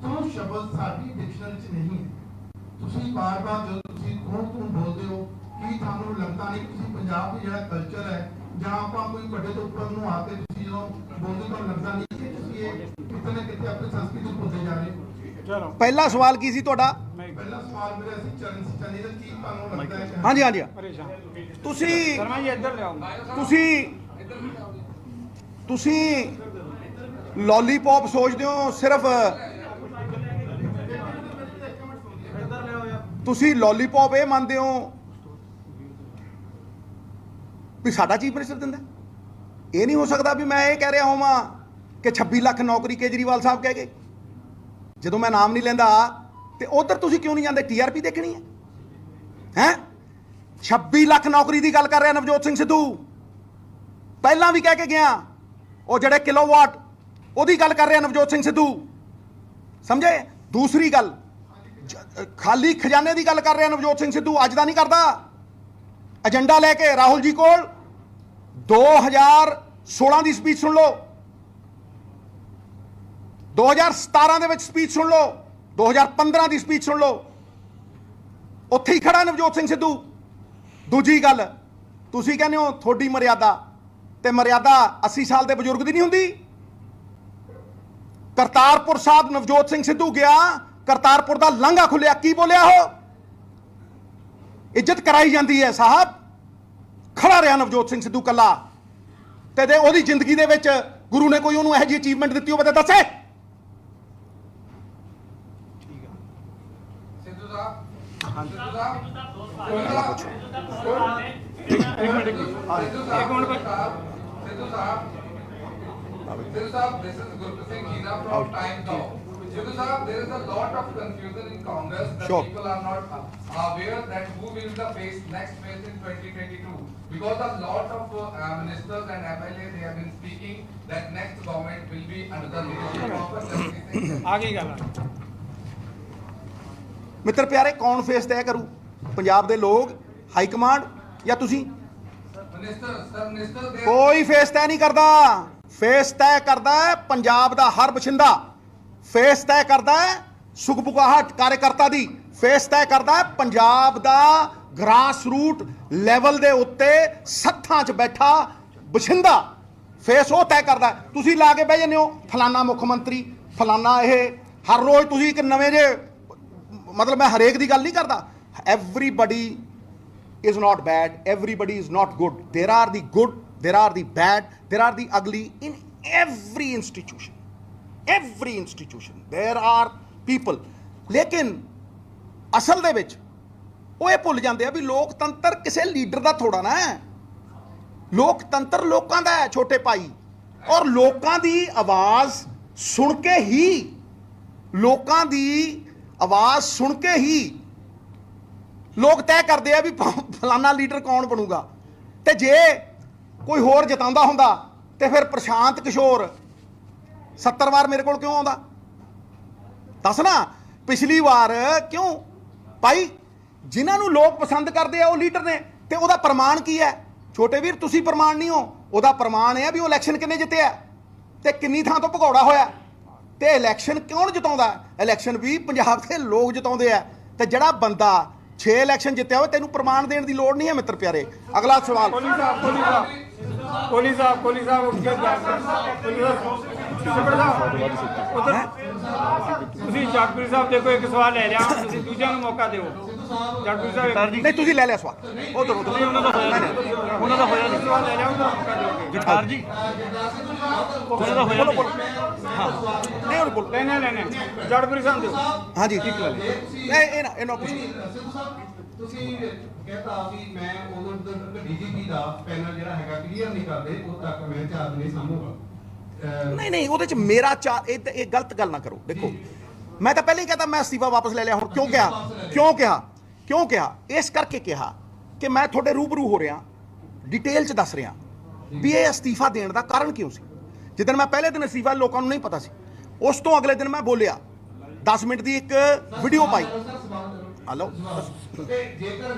ਤੂੰ ਸ਼ਬਦ ਸਾਡੀ ਡਿਕਸ਼ਨਰੀ 'ਚ ਨਹੀਂ ਹੈ। ਤੁਸੀਂ ਬਾਰ-ਬਾਰ ਜਦੋਂ ਤੁਸੀਂ ਤੂੰ ਬੋਲਦੇ ਹੋ ਕੀ ਤੁਹਾਨੂੰ ਲੱਗਦਾ ਨਹੀਂ ਕਿ ਤੁਸੀਂ ਪੰਜਾਬ ਦਾ ਜਿਹੜਾ ਕਲਚਰ ਹੈ ਜਾਂ ਆਪਾਂ ਕੋਈ ਵੱਡੇ ਤੋਂ ਉੱਪਰ ਨੂੰ ਆ ਕੇ ਤੁਸੀਂ ਜਦੋਂ ਬੋਲਦੇ ਤਾਂ ਲੱਗਦਾ ਨਹੀਂ ਕਿ ਤੁਸੀਂ ਇਹ ਕਿਤੇ ਨਾ ਕਿਤੇ ਆਪਣੀ ਸੰਸਕ੍ਰਿਤੀ ਨੂੰ ਭੁੱਲਦੇ ਜਾ ਰਹੇ ਹੋ। ਚਲੋ ਪਹਿਲਾ ਸਵਾਲ ਕੀ ਸੀ ਤੁਹਾਡਾ? ਪਹਿਲਾ ਸਵਾਲ ਮੇਰਾ ਸੀ ਚੰਨੀ ਦਾ ਕੀ ਤੁਹਾਨੂੰ ਲੱਗਦਾ ਹੈ ਕਿ ਹਾਂਜੀ ਪਰੇਸ਼ਾਨ ਤੁਸੀਂ ਸ਼ਰਮਾ ਜੀ ਇੱਧਰ ਲਿਆਓ। ਤੁਸੀਂ ਲੋਲੀਪੌਪ ਸੋਚਦੇ ਹੋ ਸਿਰਫ, ਤੁਸੀਂ ਲੋਲੀਪੌਪ ਇਹ ਮੰਨਦੇ ਹੋ ਵੀ ਸਾਡਾ ਚੀਫ ਮਿਨਿਸਟਰ ਦਿੰਦਾ? ਇਹ ਨਹੀਂ ਹੋ ਸਕਦਾ ਵੀ ਮੈਂ ਇਹ ਕਹਿ ਰਿਹਾ ਹੋਵਾਂ ਕਿ 26 ਲੱਖ ਨੌਕਰੀ ਕੇਜਰੀਵਾਲ ਸਾਹਿਬ ਕਹਿ ਗਏ ਜਦੋਂ ਮੈਂ ਨਾਮ ਨਹੀਂ ਲੈਂਦਾ, ਤੇ ਉਧਰ ਤੁਸੀਂ ਕਿਉਂ ਨਹੀਂ ਜਾਂਦੇ? TRP ਦੇਖਣੀ ਹੈ 26 ਲੱਖ ਨੌਕਰੀ ਦੀ ਗੱਲ ਕਰ ਰਿਹਾ ਨਵਜੋਤ ਸਿੰਘ ਸਿੱਧੂ, ਪਹਿਲਾਂ ਵੀ ਕਹਿ ਕੇ ਗਿਆ। ਉਹ ਜਿਹੜੇ ਕਿਲੋਵਾਟ ਉਹਦੀ ਗੱਲ ਕਰ ਰਿਹਾ ਨਵਜੋਤ ਸਿੰਘ ਸਿੱਧੂ, ਸਮਝੇ? ਦੂਸਰੀ ਗੱਲ ਖਾਲੀ ਖਜ਼ਾਨੇ ਦੀ ਗੱਲ ਕਰ ਰਿਹਾ ਨਵਜੋਤ ਸਿੰਘ ਸਿੱਧੂ, ਅੱਜ ਦਾ ਨਹੀਂ ਕਰਦਾ। ਏਜੰਡਾ ਲੈ ਕੇ ਰਾਹੁਲ ਜੀ ਕੋਲ 2016 ਦੀ ਸਪੀਚ ਸੁਣ ਲਓ, 2017 ਦੇ ਵਿੱਚ ਸਪੀਚ ਸੁਣ ਲਓ, 2015 ਦੀ ਸਪੀਚ ਸੁਣ ਲਓ, ਉੱਥੇ ਹੀ ਖੜਾ ਨਵਜੋਤ ਸਿੰਘ ਸਿੱਧੂ। ਦੂਜੀ ਗੱਲ, ਤੁਸੀਂ ਕਹਿੰਦੇ ਹੋ ਤੁਹਾਡੀ ਮਰਿਆਦਾ, ਤੇ ਮਰਿਆਦਾ 80 ਸਾਲ ਦੇ ਬਜ਼ੁਰਗ ਦੀ ਨਹੀਂ ਹੁੰਦੀ। ਕਰਤਾਰਪੁਰ ਸਾਹਿਬ ਨਵਜੋਤ ਸਿੰਘ ਸਿੱਧੂ ਗਿਆ, ਕਰਤਾਰਪੁਰ ਦਾ ਲਾਂਘਾ ਖੁੱਲਿਆ, ਕੀ ਬੋਲਿਆ? ਉਹ ਇੱਜ਼ਤ ਕਰਾਈ ਜਾਂਦੀ ਹੈ ਸਾਹਿਬ। ਖੜਾ ਰਿਹਾ ਨਵਜੋਤ ਸਿੰਘ ਸਿੱਧੂ ਕੱਲਾ, ਤੇ ਉਹਦੀ ਜ਼ਿੰਦਗੀ ਦੇ ਵਿੱਚ ਗੁਰੂ ਨੇ ਕੋਈ ਉਹਨੂੰ ਇਹੋ ਜਿਹੀ ਅਚੀਵਮੈਂਟ ਦਿੱਤੀ ਹੋਵੇ ਤਾਂ ਦੱਸੇ। Sidhu Saab, this is Gurpreet Singh Hina from Times Now. Sidhu Saab, there is a lot of confusion in Congress that Sure. people are not aware that who will the next phase in 2022. Because a lot of ministers and MLAs they have been speaking that next government will be under the leadership of a Jagmeet Singh. ਆ ਗਈ ਗੱਲ। ਮਿੱਤਰ ਪਿਆਰੇ, ਕੌਣ face ਤੈਅ ਕਰੂ? ਪੰਜਾਬ ਦੇ ਲੋਕ, ਹਾਈ ਕਮਾਂਡ ਜਾਂ ਤੁਸੀਂ? Minister, ਕੋਈ ਫੇਸ ਤੈਅ ਨਹੀਂ ਕਰਦਾ। ਫੇਸ ਤੈਅ ਕਰਦਾ ਹੈ ਪੰਜਾਬ ਦਾ ਹਰ ਬਸ਼ਿੰਦਾ, ਫੇਸ ਤੈਅ ਕਰਦਾ ਹੈ ਸੁਖਬੁਗਾਹਟ ਕਾਰਜਕਰਤਾ ਦੀ, ਫੇਸ ਤੈਅ ਕਰਦਾ ਹੈ ਪੰਜਾਬ ਦਾ ਗ੍ਰਾਸ ਰੂਟ ਲੈਵਲ ਦੇ ਉੱਤੇ ਸੱਥਾਂ 'ਚ ਬੈਠਾ ਬਸ਼ਿੰਦਾ, ਫੇਸ ਉਹ ਤੈਅ ਕਰਦਾ। ਤੁਸੀਂ ਲਾ ਕੇ ਬਹਿ ਜਾਂਦੇ ਹੋ ਫਲਾਨਾ ਮੁੱਖ ਮੰਤਰੀ, ਫਲਾਨਾ ਇਹ, ਹਰ ਰੋਜ਼ ਤੁਸੀਂ ਇੱਕ ਨਵੇਂ ਜੇ, ਮਤਲਬ ਮੈਂ ਹਰੇਕ ਦੀ ਗੱਲ ਨਹੀਂ ਕਰਦਾ। Everybody is not bad, everybody is not good, there are the good, there are the bad, there are the ugly in every institution there are people। ਲੇਕਿਨ ਅਸਲ ਦੇ ਵਿੱਚ ਉਹ ਇਹ ਭੁੱਲ ਜਾਂਦੇ ਆ ਵੀ ਲੋਕਤੰਤਰ ਕਿਸੇ ਲੀਡਰ ਦਾ ਥੋੜਾ ਨਾ ਹੈ, ਲੋਕਤੰਤਰ ਲੋਕਾਂ ਦਾ ਹੈ ਛੋਟੇ ਭਾਈ, ਔਰ ਲੋਕਾਂ ਦੀ ਆਵਾਜ਼ ਸੁਣ ਕੇ ਹੀ, ਲੋਕਾਂ ਦੀ ਆਵਾਜ਼ ਸੁਣ ਕੇ ਹੀ ਲੋਕ ਤੈਅ ਕਰਦੇ ਆ ਵੀ ਫਲਾਨਾ ਲੀਡਰ ਕੌਣ ਬਣੂਗਾ। ਤੇ ਜੇ ਕੋਈ ਹੋਰ ਜਿਤਾਉਂਦਾ ਹੁੰਦਾ ਤੇ ਫਿਰ ਪ੍ਰਸ਼ਾਂਤ ਕਿਸ਼ੋਰ 70 ਵਾਰ ਮੇਰੇ ਕੋਲ ਕਿਉਂ ਆਉਂਦਾ? ਦੱਸ ਨਾ, ਪਿਛਲੀ ਵਾਰ ਕਿਉਂ? ਭਾਈ ਜਿਨ੍ਹਾਂ ਨੂੰ ਲੋਕ ਪਸੰਦ ਕਰਦੇ ਆ ਉਹ ਲੀਡਰ ਨੇ, ਤੇ ਉਹਦਾ ਪ੍ਰਮਾਣ ਕੀ ਹੈ? ਛੋਟੇ ਵੀਰ ਤੁਸੀਂ ਪ੍ਰਮਾਣ ਨਹੀਂ ਹੋ, ਉਹਦਾ ਪ੍ਰਮਾਣ ਇਹ ਹੈ ਵੀ ਉਹ ਇਲੈਕਸ਼ਨ ਕਿੰਨੇ ਜਿੱਤਿਆ ਤੇ ਕਿੰਨੀ ਥਾਂ ਤੋਂ ਭਗੌੜਾ ਹੋਇਆ। ਤੇ ਇਲੈਕਸ਼ਨ ਕੌਣ ਜਿਤਾਉਂਦਾ? ਇਲੈਕਸ਼ਨ ਵੀ ਪੰਜਾਬ ਦੇ ਲੋਕ ਜਿਤਾਉਂਦੇ ਆ। ਤੇ ਜਿਹੜਾ ਬੰਦਾ 6 ਇਲੈਕਸ਼ਨ ਜਿੱਤਿਆ ਹੋਵੇ, ਤੈਨੂੰ ਪ੍ਰਮਾਣ ਦੇਣ ਦੀ ਲੋੜ ਨਹੀਂ ਹੈ ਮਿੱਤਰ ਪਿਆਰੇ। ਅਗਲਾ ਸਵਾਲ। ਕੋਹਲੀ ਸਾਹਿਬ ਉੱਠ ਕੇ ਉਧਰ ਤੁਸੀਂ ਜਗਪ੍ਰੀਤ ਸਾਹਿਬ ਦੇਖੋ, ਇੱਕ ਸਵਾਲ ਲੈ ਲਿਆ, ਤੁਸੀਂ ਦੂਜਿਆਂ ਨੂੰ ਮੌਕਾ ਦਿਓ। ਜਗਪ੍ਰੀਤ ਸਾਹਿਬ ਨਹੀਂ, ਤੁਸੀਂ ਲੈ ਲਿਆ ਸਵਾਲ। ਉਧਰ ਉਹਨਾਂ ਦਾ ਹੋਇਆ ਨਹੀਂ ਸਵਾਲ ਲੈ ਲਿਆ, ਉਹਦਾ ਮੌਕਾ ਦਿਓ। ਜਗਤਾਰ ਜੀ ਉਹਨਾਂ ਦਾ ਹੋਇਆ ਨਹੀਂ, ਉਹਨੂੰ ਬੋਲੋ। ਲੈਣੇ ਜਗਪ੍ਰੀਤ ਸਾਹਿਬ ਦਿਓ। ਹਾਂਜੀ ਠੀਕ ਲੈ ਇਹਨਾਂ ਪੁੱਛ। ਤੁਸੀਂ ਕਹਤਾ ਵੀ ਮੈਂ ਉਦੋਂ ਤੱਕ ਡੀਜੀਪੀ ਦਾ ਪੈਨਲ ਜਿਹੜਾ ਹੈਗਾ ਕਲੀਅਰ ਨਹੀਂ ਕਰਦੇ, ਉਦੋਂ ਤੱਕ ਮੈਂ ਚਾਰਜ ਨਹੀਂ ਸਾਂਭੂਗਾ। ਨਹੀਂ, ਉਹਦੇ ਚ ਮੇਰਾ ਇਹ ਗਲਤ ਗੱਲ ਨਾ ਕਰੋ। ਦੇਖੋ, ਮੈਂ ਤਾਂ ਪਹਿਲਾਂ ਹੀ ਕਹਤਾ ਮੈਂ ਅਸਤੀਫਾ ਵਾਪਸ ਲੈ ਲਿਆ। ਹੁਣ ਕਿਉਂ ਕਿਹਾ? ਇਸ ਕਰਕੇ ਕਿਹਾ ਕਿ ਮੈਂ ਤੁਹਾਡੇ ਰੂਬਰੂ ਹੋ ਰਿਹਾ, ਡਿਟੇਲ ਚ ਦੱਸ ਰਿਹਾ ਵੀ ਇਹ ਅਸਤੀਫਾ ਦੇਣ ਦਾ ਕਾਰਨ ਕਿਉਂ ਸੀ। ਜਿੱਦਣ ਮੈਂ ਪਹਿਲੇ ਦਿਨ ਅਸਤੀਫਾ ਲੋਕਾਂ ਨੂੰ ਨਹੀਂ ਪਤਾ ਸੀ, ਉਸ ਤੋਂ ਅਗਲੇ ਦਿਨ ਮੈਂ ਬੋਲਿਆ 10 ਮਿੰਟ ਦੀ ਇੱਕ ਵੀਡੀਓ ਪਾਈ। ਹਲੋ, ਤੇ ਜੇਕਰ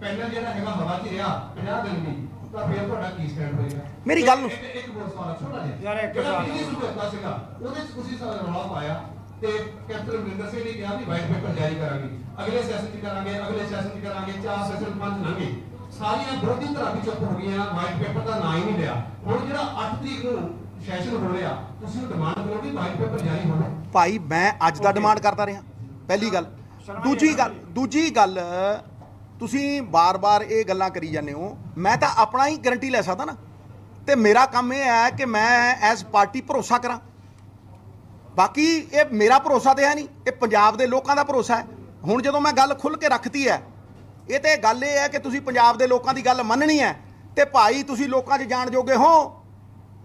ਪੈਨਲ ਜਿਹੜਾ ਹੈਗਾ ਹਵਾ 'ਚ ਰਿਹਾ 50 ਦਿਨ ਵੀ, ਤਾਂ ਫਿਰ ਤੁਹਾਡਾ ਕੀ ਸਟੈਂਡ ਹੋਏਗਾ? ਮੇਰੀ ਗੱਲ ਨੂੰ ਇੱਕ ਹੋਰ ਸਵਾਲ ਛੋਟਾ ਜਿਹਾ ਯਾਰ, ਇੱਕ ਸਵਾਲ ਸੀਗਾ, ਉਹਦੇ 'ਚ ਤੁਸੀਂ ਰੌਲਾ ਪਾਇਆ ਤੇ ਕੈਪਟਨ ਅਮਰਿੰਦਰ ਸਿੰਘ ਨੇ ਕਿਹਾ ਵੀ ਵਾਈਟ ਪੇਪਰ ਜਾਰੀ ਕਰਾਂਗੇ, ਅਗਲੇ ਸੈਸ਼ਨ 'ਚ ਕਰਾਂਗੇ, 4 ਸੈਸ਼ਨ 5 ਲੰਘੇ, ਸਾਰੀਆਂ ਵਿਰੋਧੀ ਧਿਰਾਂ ਵੀ ਚੁੱਪ ਹੋ ਗਈਆਂ, ਵਾਈਟ ਪੇਪਰ ਦਾ ਨਾਂ ਹੀ ਨਹੀਂ ਲਿਆ। ਹੁਣ ਜਿਹੜਾ 8 ਤਰੀਕ ਨੂੰ ਸੈਸ਼ਨ ਹੋ ਰਿਹਾ, ਤੁਸੀਂ ਉਹ ਡਿਮਾਂਡ ਕਰੋ ਵੀ ਵਾਈਟ ਪੇਪਰ ਜਾਰੀ ਹੋਵੇ। ਭਾਈ ਮੈਂ ਅੱਜ ਦਾ ਡਿਮਾਂਡ ਕਰਦਾ ਰਿਹਾ, ਪਹਿਲੀ ਗੱਲ। ਦੂਜੀ ਗੱਲ ਤੁਸੀਂ ਬਾਰ-ਬਾਰ ਇਹ ਗੱਲਾਂ ਕਰੀ ਜਾਂਦੇ ਹੋ, ਮੈਂ ਤਾਂ ਆਪਣਾ ਹੀ ਗਰੰਟੀ ਲੈ ਸਕਦਾ ਨਾ। ਤੇ ਮੇਰਾ ਕੰਮ ਇਹ ਹੈ ਕਿ ਮੈਂ ਐਜ਼ ਪਾਰਟੀ ਭਰੋਸਾ ਕਰਾਂ। ਬਾਕੀ ਇਹ ਮੇਰਾ ਭਰੋਸਾ ਤੇ ਹੈ ਨਹੀਂ, ਇਹ ਪੰਜਾਬ ਦੇ ਲੋਕਾਂ ਦਾ ਭਰੋਸਾ ਹੈ। ਹੁਣ ਜਦੋਂ ਮੈਂ ਗੱਲ ਖੁੱਲ੍ਹ ਕੇ ਰੱਖਤੀ ਹੈ, ਇਹ ਤੇ ਗੱਲ ਇਹ ਹੈ ਕਿ ਤੁਸੀਂ ਪੰਜਾਬ ਦੇ ਲੋਕਾਂ ਦੀ ਗੱਲ ਮੰਨਣੀ ਹੈ, ਤੇ ਭਾਈ ਤੁਸੀਂ ਲੋਕਾਂ 'ਚ ਜਾਣ ਜੋਗੇ ਹੋ।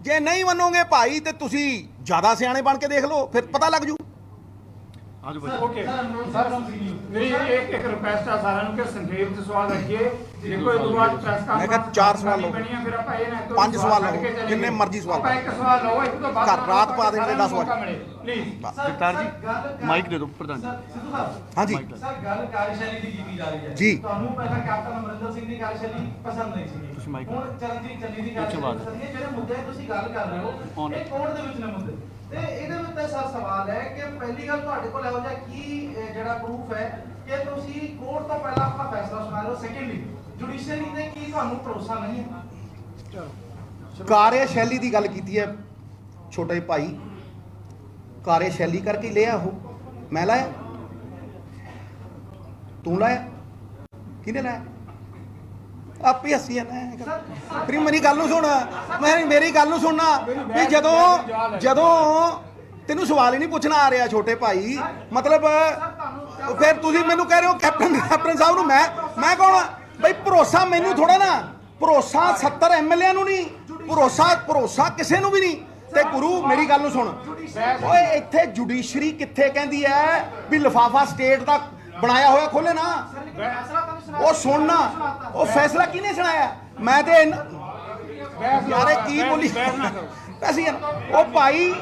ਜੇ ਨਹੀਂ ਮੰਨੋਗੇ ਭਾਈ, ਤੇ ਤੁਸੀਂ ਜ਼ਿਆਦਾ ਸਿਆਣੇ ਬਣ ਕੇ ਦੇਖ ਲਓ, ਫਿਰ ਪਤਾ ਲੱਗ ਜੂ। ਓਕੇ ਸਰ, ਮੇਰੀ ਇੱਕ ਰਿਕੁਐਸਟ ਆ ਸਾਰਿਆਂ ਨੂੰ ਕਿ ਸੰਖੇਪ ਚ ਸਵਾਲ ਰੱਖੀਏ। ਦੇਖੋ, ਇਹ ਬਾਅਦ ਪ੍ਰੈਸ ਮੈਂ ਕਿਹਾ 4 ਸਵਾਲ ਲਓ, ਫਿਰ ਆਪਾਂ ਇਹ ਨਾ 5 ਸਵਾਲ ਲਓ, ਜਿੰਨੇ ਮਰਜ਼ੀ ਸਵਾਲ ਆਪਾਂ ਇੱਕ ਸਵਾਲ ਲਓ, ਇੱਕ ਤੋਂ ਬਾਅਦ ਘਰ ਰਾਤ ਪਾ ਦੇਣਗੇ 10 ਵਜੇ। ਪਲੀਜ਼ ਜਗਤਾਰ ਜੀ ਮਾਈਕ ਦੇ ਦਿਓ ਪ੍ਰਧਾਨ ਜੀ। ਹਾਂਜੀ ਸਰ, ਗੱਲ ਕਾਰਜਸ਼ੈਲੀ ਦੀ ਕੀਤੀ ਜਾ ਰਹੀ ਹੈ ਜੀ। ਤੁਹਾਨੂੰ ਪਹਿਲਾਂ ਕੈਪਟਨ ਅਮਰਿੰਦਰ ਸਿੰਘ ਦੀ ਕਾਰਜਸ਼ੈਲੀ ਪਸੰਦ ਨਹੀਂ ਸੀ, ਤੁਸੀਂ ਮਾਈਕ ਹੁਣ ਚਰਨਜੀਤ ਚੰਨੀ ਦੀ ਕਾਰਜਸ਼ੈਲੀ ਪਸੰਦ ਹੈ। ਜਿਹੜੇ ਮੁੱਦੇ ਤੁਸੀਂ ਗੱਲ ਕਰ ਰਹੇ ਹੋ, ਇਹ ਕੋਰਟ ਦੇ ਵਿੱਚ ਨੇ ਮੁੱਦੇ, ਤੇ ਇਹਦੇ ਵਿੱਚ ਸਰ ਸਵਾਲ ਹੈ ਕਿ ਪਹਿਲੀ ਗੱਲ ਤੁਹਾਡੇ ਕੋਲ ਇਹੋ ਜਿਹਾ ਕੀ ਜਿਹੜਾ ਪ੍ਰੂਫ ਹੈ ਕਿ ਤੁਸੀਂ ਕੋਰਟ ਤੋਂ ਪਹਿਲਾਂ ਆਪਣਾ ਫੈਸਲਾ ਸੁਣਾ ਰਹੇ ਹੋ? ਸੈਕੰਡਲੀ, ਜੁਡੀਸ਼ੀਅਰੀ ਤੇ ਕੀ ਤੁਹਾਨੂੰ ਭਰੋਸਾ ਨਹੀਂ ਹੈ? ਕਾਰਜਸ਼ੈਲੀ ਦੀ ਗੱਲ ਕੀਤੀ ਹੈ ਛੋਟੇ ਭਾਈ, ਕਾਰਜਸ਼ੈਲੀ ਕਰਕੇ ਲਿਆ ਉਹ। ਮੈਂ ਲਾਇਆ? ਤੂੰ ਲਾਇਆ? ਕਿਹਨੇ ਲਾਇਆ? ਆਪੇ ਹੱਸੀ ਜਾਂਦਾ। ਫਿਰ ਮੇਰੀ ਗੱਲ ਨੂੰ ਸੁਣ, ਮੇਰੀ ਗੱਲ ਨੂੰ ਸੁਣਨਾ ਵੀ ਜਦੋਂ ਤੈਨੂੰ ਸਵਾਲ ਹੀ ਨਹੀਂ ਪੁੱਛਣਾ ਆ ਰਿਹਾ ਛੋਟੇ ਭਾਈ, ਮਤਲਬ ਫਿਰ ਤੁਸੀਂ ਮੈਨੂੰ ਕਹਿ ਰਹੇ ਹੋ ਕੈਪਟਨ ਸਾਹਿਬ ਨੂੰ। ਮੈਂ ਕੌਣ ਬਈ? ਭਰੋਸਾ ਮੈਨੂੰ ਥੋੜਾ ਨਾ, ਭਰੋਸਾ 70 ਐਮਐਲਏ ਨੂੰ ਨਹੀਂ, ਭਰੋਸਾ ਕਿਸੇ ਨੂੰ ਵੀ ਨਹੀਂ। ਤੇ ਗੁਰੂ ਮੇਰੀ ਗੱਲ ਨੂੰ ਸੁਣ ਓਏ, ਇੱਥੇ ਜੁਡੀਸ਼ਰੀ ਕਿੱਥੇ ਕਹਿੰਦੀ ਹੈ ਵੀ ਲਿਫਾਫਾ ਸਟੇਟ ਦਾ ਬਣਾਇਆ ਹੋਇਆ ਖੋਲੇ ਨਾ? ਉਹ ਸੁਣਨਾ, ਉਹ ਫੈਸਲਾ ਕਿਹਨੇ ਸੁਣਾਇਆ? ਮੈਂ ਤੇ ਯਾਰੇ ਕੀ ਬੋਲੀ ਅਸੀਂ ਉਹ ਭਾਈ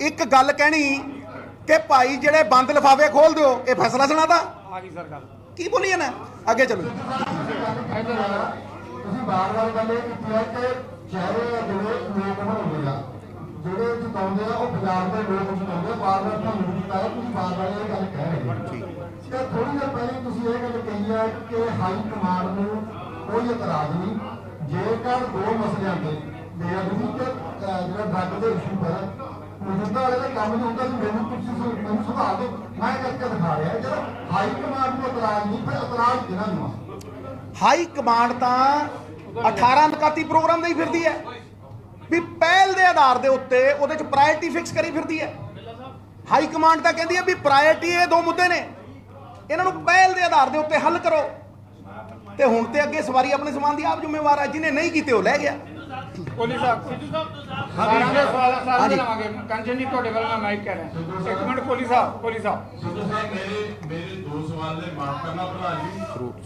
ਇੱਕ ਗੱਲ ਕਹਿਣੀ ਕਿ ਭਾਈ ਜਿਹੜੇ ਬੰਦ ਲਿਫਾਫੇ ਖੋਲ ਦਿਓ, ਇਹ ਫੈਸਲਾ ਸੁਣਾਤਾ? ਆ ਗਈ ਸਰ ਗੱਲ, ਕੀ ਬੋਲੀ ਨਾ? ਅੱਗੇ ਚਲੋ। ਤੁਸੀਂ ਬਾਰ-ਬਾਰ ਗੱਲ ਇਹ ਕੀਤੀ ਹੈ ਕਿ ਚਿਹਰੇ ਜਿਹੜੇ ਲੋਕ ਬਣਾਉਂਦੇ ਆ, ਜਿਹੜੇ ਜਿਤਾਉਂਦੇ ਆ, ਉਹ ਪੰਜਾਬ ਦੇ ਲੋਕ ਜਿਤਾਉਂਦੇ ਆ। ਬਾਰ-ਬਾਰ ਤੁਹਾਨੂੰ ਕੀਤਾ ਹੈ, ਤੁਸੀਂ ਬਾਰ-ਬਾਰ ਇਹ ਗੱਲ ਕਹਿ ਰਹੇ ਹੋ। ਤੇ ਥੋੜੀ ਦੇਰ ਪਹਿਲਾਂ ਤੁਸੀਂ ਇਹ ਗੱਲ ਕਹੀ ਹੈ ਕਿ ਹਾਈ ਕਮਾਂਡ ਨੂੰ ਕੋਈ ਇਤਰਾਜ਼ ਨਹੀਂ, ਜੇਕਰ 2 ਮਸਲਿਆਂ ਤੇ ਬੇਅਦਬੀ ਤੇ ਜਿਹੜਾ ਡਰੱਗ ਦੇ ਇਸ਼ੂ ਪਰ ਮੌਜੂਦਾ ਵਾਲੇ ਦਾ ਕੰਮ ਨਹੀਂ ਹੁੰਦਾ, ਮੈਨੂੰ ਸੁਧਾਰ ਦਿਓ, ਮੈਂ ਕਰਕੇ ਦਿਖਾ ਰਿਹਾ। ਜਦੋਂ ਹਾਈ ਕਮਾਂਡ ਨੂੰ ਇਤਰਾਜ਼ ਨਹੀਂ, ਫਿਰ ਇਤਰਾਜ਼ ਕਿਹਨਾਂ ਨੂੰ ਆ? ਹਾਈ ਕਮਾਂਡ ਤਾਂ 18 ਨਕਾਤੀ ਪ੍ਰੋਗਰਾਮ ਦੀ ਫਿਰਦੀ ਹੈ ਵੀ ਪਹਿਲ ਦੇ ਆਧਾਰ ਦੇ ਉੱਤੇ ਉਹਦੇ ਚ ਪ੍ਰਾਇੋਰਟੀ ਫਿਕਸ ਕਰੀ ਫਿਰਦੀ ਹੈ। ਹਾਈ ਕਮਾਂਡ ਤਾਂ ਕਹਿੰਦੀ ਹੈ ਵੀ ਪ੍ਰਾਇੋਰਟੀ ਇਹ 2 ਮੁੱਦੇ ਨੇ, ਇਹਨਾਂ ਨੂੰ ਪਹਿਲ ਦੇ ਆਧਾਰ ਦੇ ਉੱਤੇ ਹੱਲ ਕਰੋ। ਤੇ ਹੁਣ ਤੇ ਅੱਗੇ ਸਵਾਰੀ ਆਪਣੇ ਸਮਾਨ ਦੀ ਆਪ ਜ਼ਿੰਮੇਵਾਰ ਹੈ, ਜਿਹਨੇ ਨਹੀਂ ਕੀਤੇ ਉਹ ਲੈ ਗਿਆ। ਕੋਹਲੀ ਸਾਹਿਬ ਸਾਰਿਆਂ ਦੇ ਸਵਾਲ ਸਾਰਿਆਂ ਦੇ ਲਵਾਂਗੇ। ਕੰਚਨ ਜੀ ਤੁਹਾਡੇ ਵੱਲ ਮੈਂ ਮਾਈਕ ਕਹਿ ਰਿਹਾ। ਇੱਕ ਮਿੰਟ ਕੋਹਲੀ ਸਾਹਿਬ ਸਿੱਧੂ ਸਾਹਿਬ ਮੇਰੇ 2 ਸਵਾਲ ਨੇ, ਮਾਫ ਕਰਨਾ ਪ੍ਰਧਾਨ ਜੀ।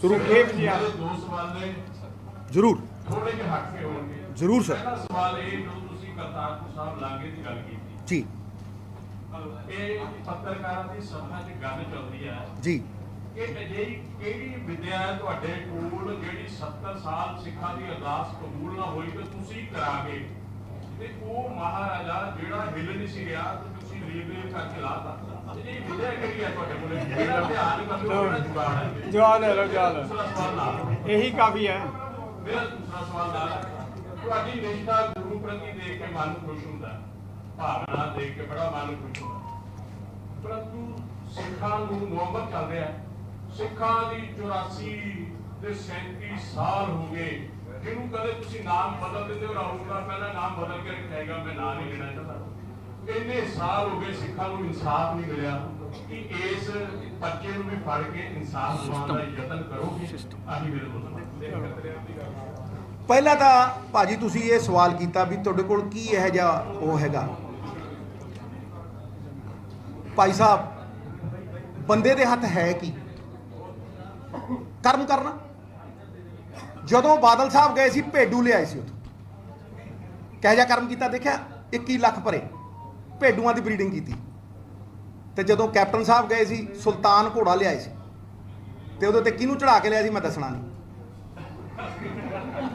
ਜ਼ਰੂਰ ਮੇਰੇ 2 ਸਵਾਲ ਨੇ, ਜ਼ਰੂਰ ਥੋੜੇ ਜਿਹੇ ਹੱਕ ਕੇ ਹੋਣਗੇ। ਜ਼ਰੂਰ ਸਰ। ਪਹਿਲਾ ਸਵਾਲ ਇਹ ਜੋ ਤੁਸੀਂ ਕਰਤਾਰਪੁਰ ਸਾਹਿਬ ਲਾਂਘੇ ਦੀ ਗੱਲ ਕੀਤੀ ਜੀ ਇਹ ਪੱਤਰਕਾਰਾਂ ਦੀ ਸਭਾ 'ਚ ਗੱਲ ਚੱਲਦੀ ਹੈ ਜੀ ਕਿ ਅਜਿਹੀ ਕਿਹੜੀ ਵਿਦਿਆ ਹੈ ਤੁਹਾਡੇ ਕੋਲ ਜਿਹੜੀ 70 ਸਾਲ ਸਿੱਖਾਂ ਦੀ ਅਰਦਾਸ ਕਬੂਲ ਨਾ ਹੋਈ ਤੇ ਤੁਸੀਂ ਕਰਾਗੇ ਤੇ ਉਹ ਮਹਾਰਾਜਾ ਜਿਹੜਾ ਹਿੱਲ ਨਹੀਂ ਸੀ ਰਿਹਾ ਤੇ ਤੁਸੀਂ ਰੀਵਿਊ ਕਰਕੇ ਲਾਤਾ ਇਹ ਵਿਦਿਆ ਕਿਹੜੀ ਹੈ ਤੁਹਾਡੇ ਕੋਲ ਜਿਹੜਾ ਧਿਆਨ ਕਰ ਲਓ ਜਿਹੜਾ ਜੁਗਾੜ ਹੈ ਜਵਾਬ ਲੈ ਲਓ ਜਵਾਬ ਦੂਸਰਾ ਸਵਾਲ ਨਾਲ ਇਹੀ ਕਾਫੀ ਹੈ। ਮੇਰਾ ਦੂਸਰਾ ਸਵਾਲ ਨਾਲ ਤੁਹਾਡੀ ਨਿਸ਼ਠਾ ਗੁਰੂ ਪ੍ਰਤੀ ਦੇਖ ਕੇ ਮਨ ਖੁਸ਼ ਹੁੰਦਾ ਹੈ, ਭਾਵਨਾ ਦੇਖ ਕੇ ਬੜਾ ਮਨ ਖੁਸ਼ ਹੁੰਦਾ ਹੈ। ਪਰੰਤੂ ਸਿੱਖਾਂ ਨੂੰ ਨਵੰਬਰ ਚੱਲ ਰਿਹਾ ਹੈ, ਸਿੱਖਾਂ ਦੀ 84 ਤੇ 37 ਸਾਲ ਹੋ ਗਏ ਜਿਹਨੂੰ ਕਦੇ ਤੁਸੀਂ ਨਾਮ ਬਦਲ ਦਿੰਦੇ ਹੋ ਰਾਹੁਲ ਦਾ ਪਹਿਲਾਂ ਨਾਮ ਬਦਲ ਕੇ ਰੱਖੇਗਾ ਮੈਂ ਨਾਂ ਨਹੀਂ ਲੈਣਾ ਚਾਹੁੰਦਾ ਇੰਨੇ ਸਾਲ ਹੋ ਗਏ ਸਿੱਖਾਂ ਨੂੰ ਇਨਸਾਫ ਨਹੀਂ ਮਿਲਿਆ ਕਿ ਇਸ ਬੱਚੇ ਨੂੰ ਵੀ ਫੜ ਕੇ ਇਨਸਾਫ ਦਿਵਾਉਣ ਦਾ ਯਤਨ ਕਰੋਗੇ ਆਹੀ ਮੇਰੇ ਕੋਲ ਪਹਿਲਾਂ ਤਾਂ ਭਾਜੀ ਤੁਸੀਂ ਇਹ ਸਵਾਲ ਕੀਤਾ ਵੀ ਤੁਹਾਡੇ ਕੋਲ ਕੀ ਇਹੋ ਜਿਹਾ ਉਹ ਹੈਗਾ ਭਾਈ ਸਾਹਿਬ ਬੰਦੇ ਦੇ ਹੱਥ ਹੈ ਕੀ ਕਰਮ ਕਰਨਾ ਜਦੋਂ ਬਾਦਲ ਸਾਹਿਬ ਗਏ ਸੀ ਭੇਡੂ ਲਿਆਏ ਸੀ ਉੱਥੋਂ ਕਿਹੋ ਜਿਹਾ ਕਰਮ ਕੀਤਾ ਦੇਖਿਆ 21 ਲੱਖ ਭਰੇ ਭੇਡੂਆਂ ਦੀ ਬਰੀਡਿੰਗ ਕੀਤੀ ਤੇ ਜਦੋਂ ਕੈਪਟਨ ਸਾਹਿਬ ਗਏ ਸੀ ਸੁਲਤਾਨ ਘੋੜਾ ਲਿਆਏ ਸੀ ਤੇ ਉਹਦੇ ਤੇ ਕਿਹਨੂੰ ਚੜਾ ਕੇ ਲਿਆ ਸੀ ਮੈਂ ਦੱਸਣਾ ਨਹੀਂ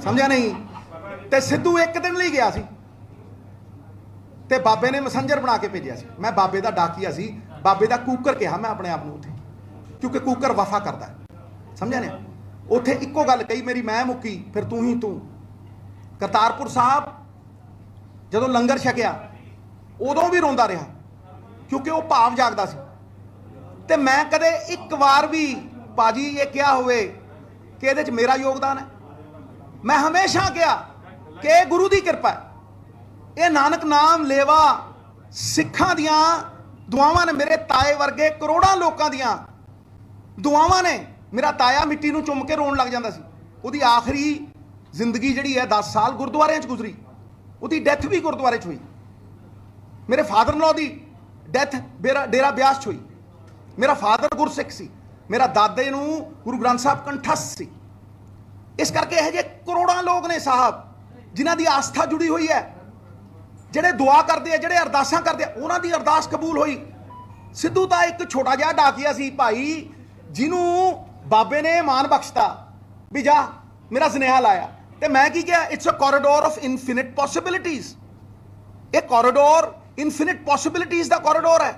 ਸਮਝਿਆ ਨਹੀਂ ਤੇ ਸਿੱਧੂ ਇੱਕ ਦਿਨ ਲਈ ਗਿਆ ਸੀ ਤੇ ਬਾਬੇ ਨੇ ਮੈਸੇਂਜਰ ਬਣਾ ਕੇ ਭੇਜਿਆ ਸੀ ਮੈਂ ਬਾਬੇ ਦਾ ਡਾਕੀਆ ਸੀ ਬਾਬੇ ਦਾ ਕੂਕਰ ਕਿਹਾ ਮੈਂ ਆਪਣੇ ਆਪ ਨੂੰ ਉੱਥੇ ਕਿਉਂਕਿ ਕੂਕਰ ਵਫਾ ਕਰਦਾ ਸਮਝਿਆ ਨੇ ਉੱਥੇ ਇੱਕੋ ਗੱਲ ਕਹੀ ਮੇਰੀ ਮੈਂ ਮੁੱਕੀ ਫਿਰ ਤੂੰ ਹੀ ਤੂੰ ਕਰਤਾਰਪੁਰ ਸਾਹਿਬ ਜਦੋਂ ਲੰਗਰ ਛਕਿਆ ਉਦੋਂ ਵੀ ਰੋਂਦਾ ਰਿਹਾ ਕਿਉਂਕਿ ਉਹ ਭਾਵ ਜਾਗਦਾ ਸੀ ਤੇ ਮੈਂ ਕਦੇ ਇੱਕ ਵਾਰ ਵੀ ਭਾਜੀ ਇਹ ਕਿਹਾ ਹੋਵੇ ਕਿ ਇਹਦੇ 'ਚ ਮੇਰਾ ਯੋਗਦਾਨ ਹੈ ਮੈਂ ਹਮੇਸ਼ਾ ਕਿਹਾ ਕਿ ਇਹ ਗੁਰੂ ਦੀ ਕਿਰਪਾ ਹੈ ਇਹ ਨਾਨਕ ਨਾਮ ਲੇਵਾ ਸਿੱਖਾਂ ਦੀਆਂ ਦੁਆਵਾਂ ਨੇ ਮੇਰੇ ਤਾਏ ਵਰਗੇ ਕਰੋੜਾਂ ਲੋਕਾਂ ਦੀਆਂ ਦੁਆਵਾਂ ਨੇ ਮੇਰਾ ਤਾਇਆ ਮਿੱਟੀ ਨੂੰ ਚੁੰਮ ਕੇ ਰੋਣ ਲੱਗ ਜਾਂਦਾ ਸੀ ਉਹਦੀ ਆਖਰੀ ਜ਼ਿੰਦਗੀ ਜਿਹੜੀ ਹੈ 10 ਸਾਲ ਗੁਰਦੁਆਰਿਆਂ 'ਚ ਗੁਜ਼ਰੀ ਉਹਦੀ ਡੈਥ ਵੀ ਗੁਰਦੁਆਰੇ 'ਚ ਹੋਈ ਮੇਰੇ father in law the death Dera Beas 'ਚ ਹੋਈ ਮੇਰਾ ਫਾਦਰ ਗੁਰਸਿੱਖ ਸੀ ਮੇਰਾ ਦਾਦੇ ਨੂੰ ਗੁਰੂ ਗ੍ਰੰਥ ਸਾਹਿਬ ਕੰਠਸਥ ਸੀ ਇਸ ਕਰਕੇ ਇਹ ਜਿਹੇ ਕਰੋੜਾਂ ਲੋਕ ਨੇ ਸਾਹਿਬ ਜਿਨ੍ਹਾਂ ਦੀ ਆਸਥਾ ਜੁੜੀ ਹੋਈ ਹੈ ਜਿਹੜੇ ਦੁਆ ਕਰਦੇ ਆ ਜਿਹੜੇ ਅਰਦਾਸਾਂ ਕਰਦੇ ਆ ਉਹਨਾਂ ਦੀ ਅਰਦਾਸ ਕਬੂਲ ਹੋਈ ਸਿੱਧੂ ਤਾਂ ਇੱਕ ਛੋਟਾ ਜਿਹਾ ਡਾਕੀਆ ਸੀ ਭਾਈ ਜਿਹਨੂੰ ਬਾਬੇ ਨੇ ਮਾਨ ਬਖਸ਼ਤਾ ਵੀ ਜਾ ਮੇਰਾ ਸੁਨੇਹਾ ਲਾਇਆ ਤੇ ਮੈਂ ਕੀ ਕਿਹਾ it's a corridor of infinite possibilities ਇਹ ਕੋਰੀਡੋਰ ਇਨਫਿਨਿਟ ਪੋਸਿਬਿਲਿਟੀਜ਼ ਦਾ ਕੋਰੀਡੋਰ ਹੈ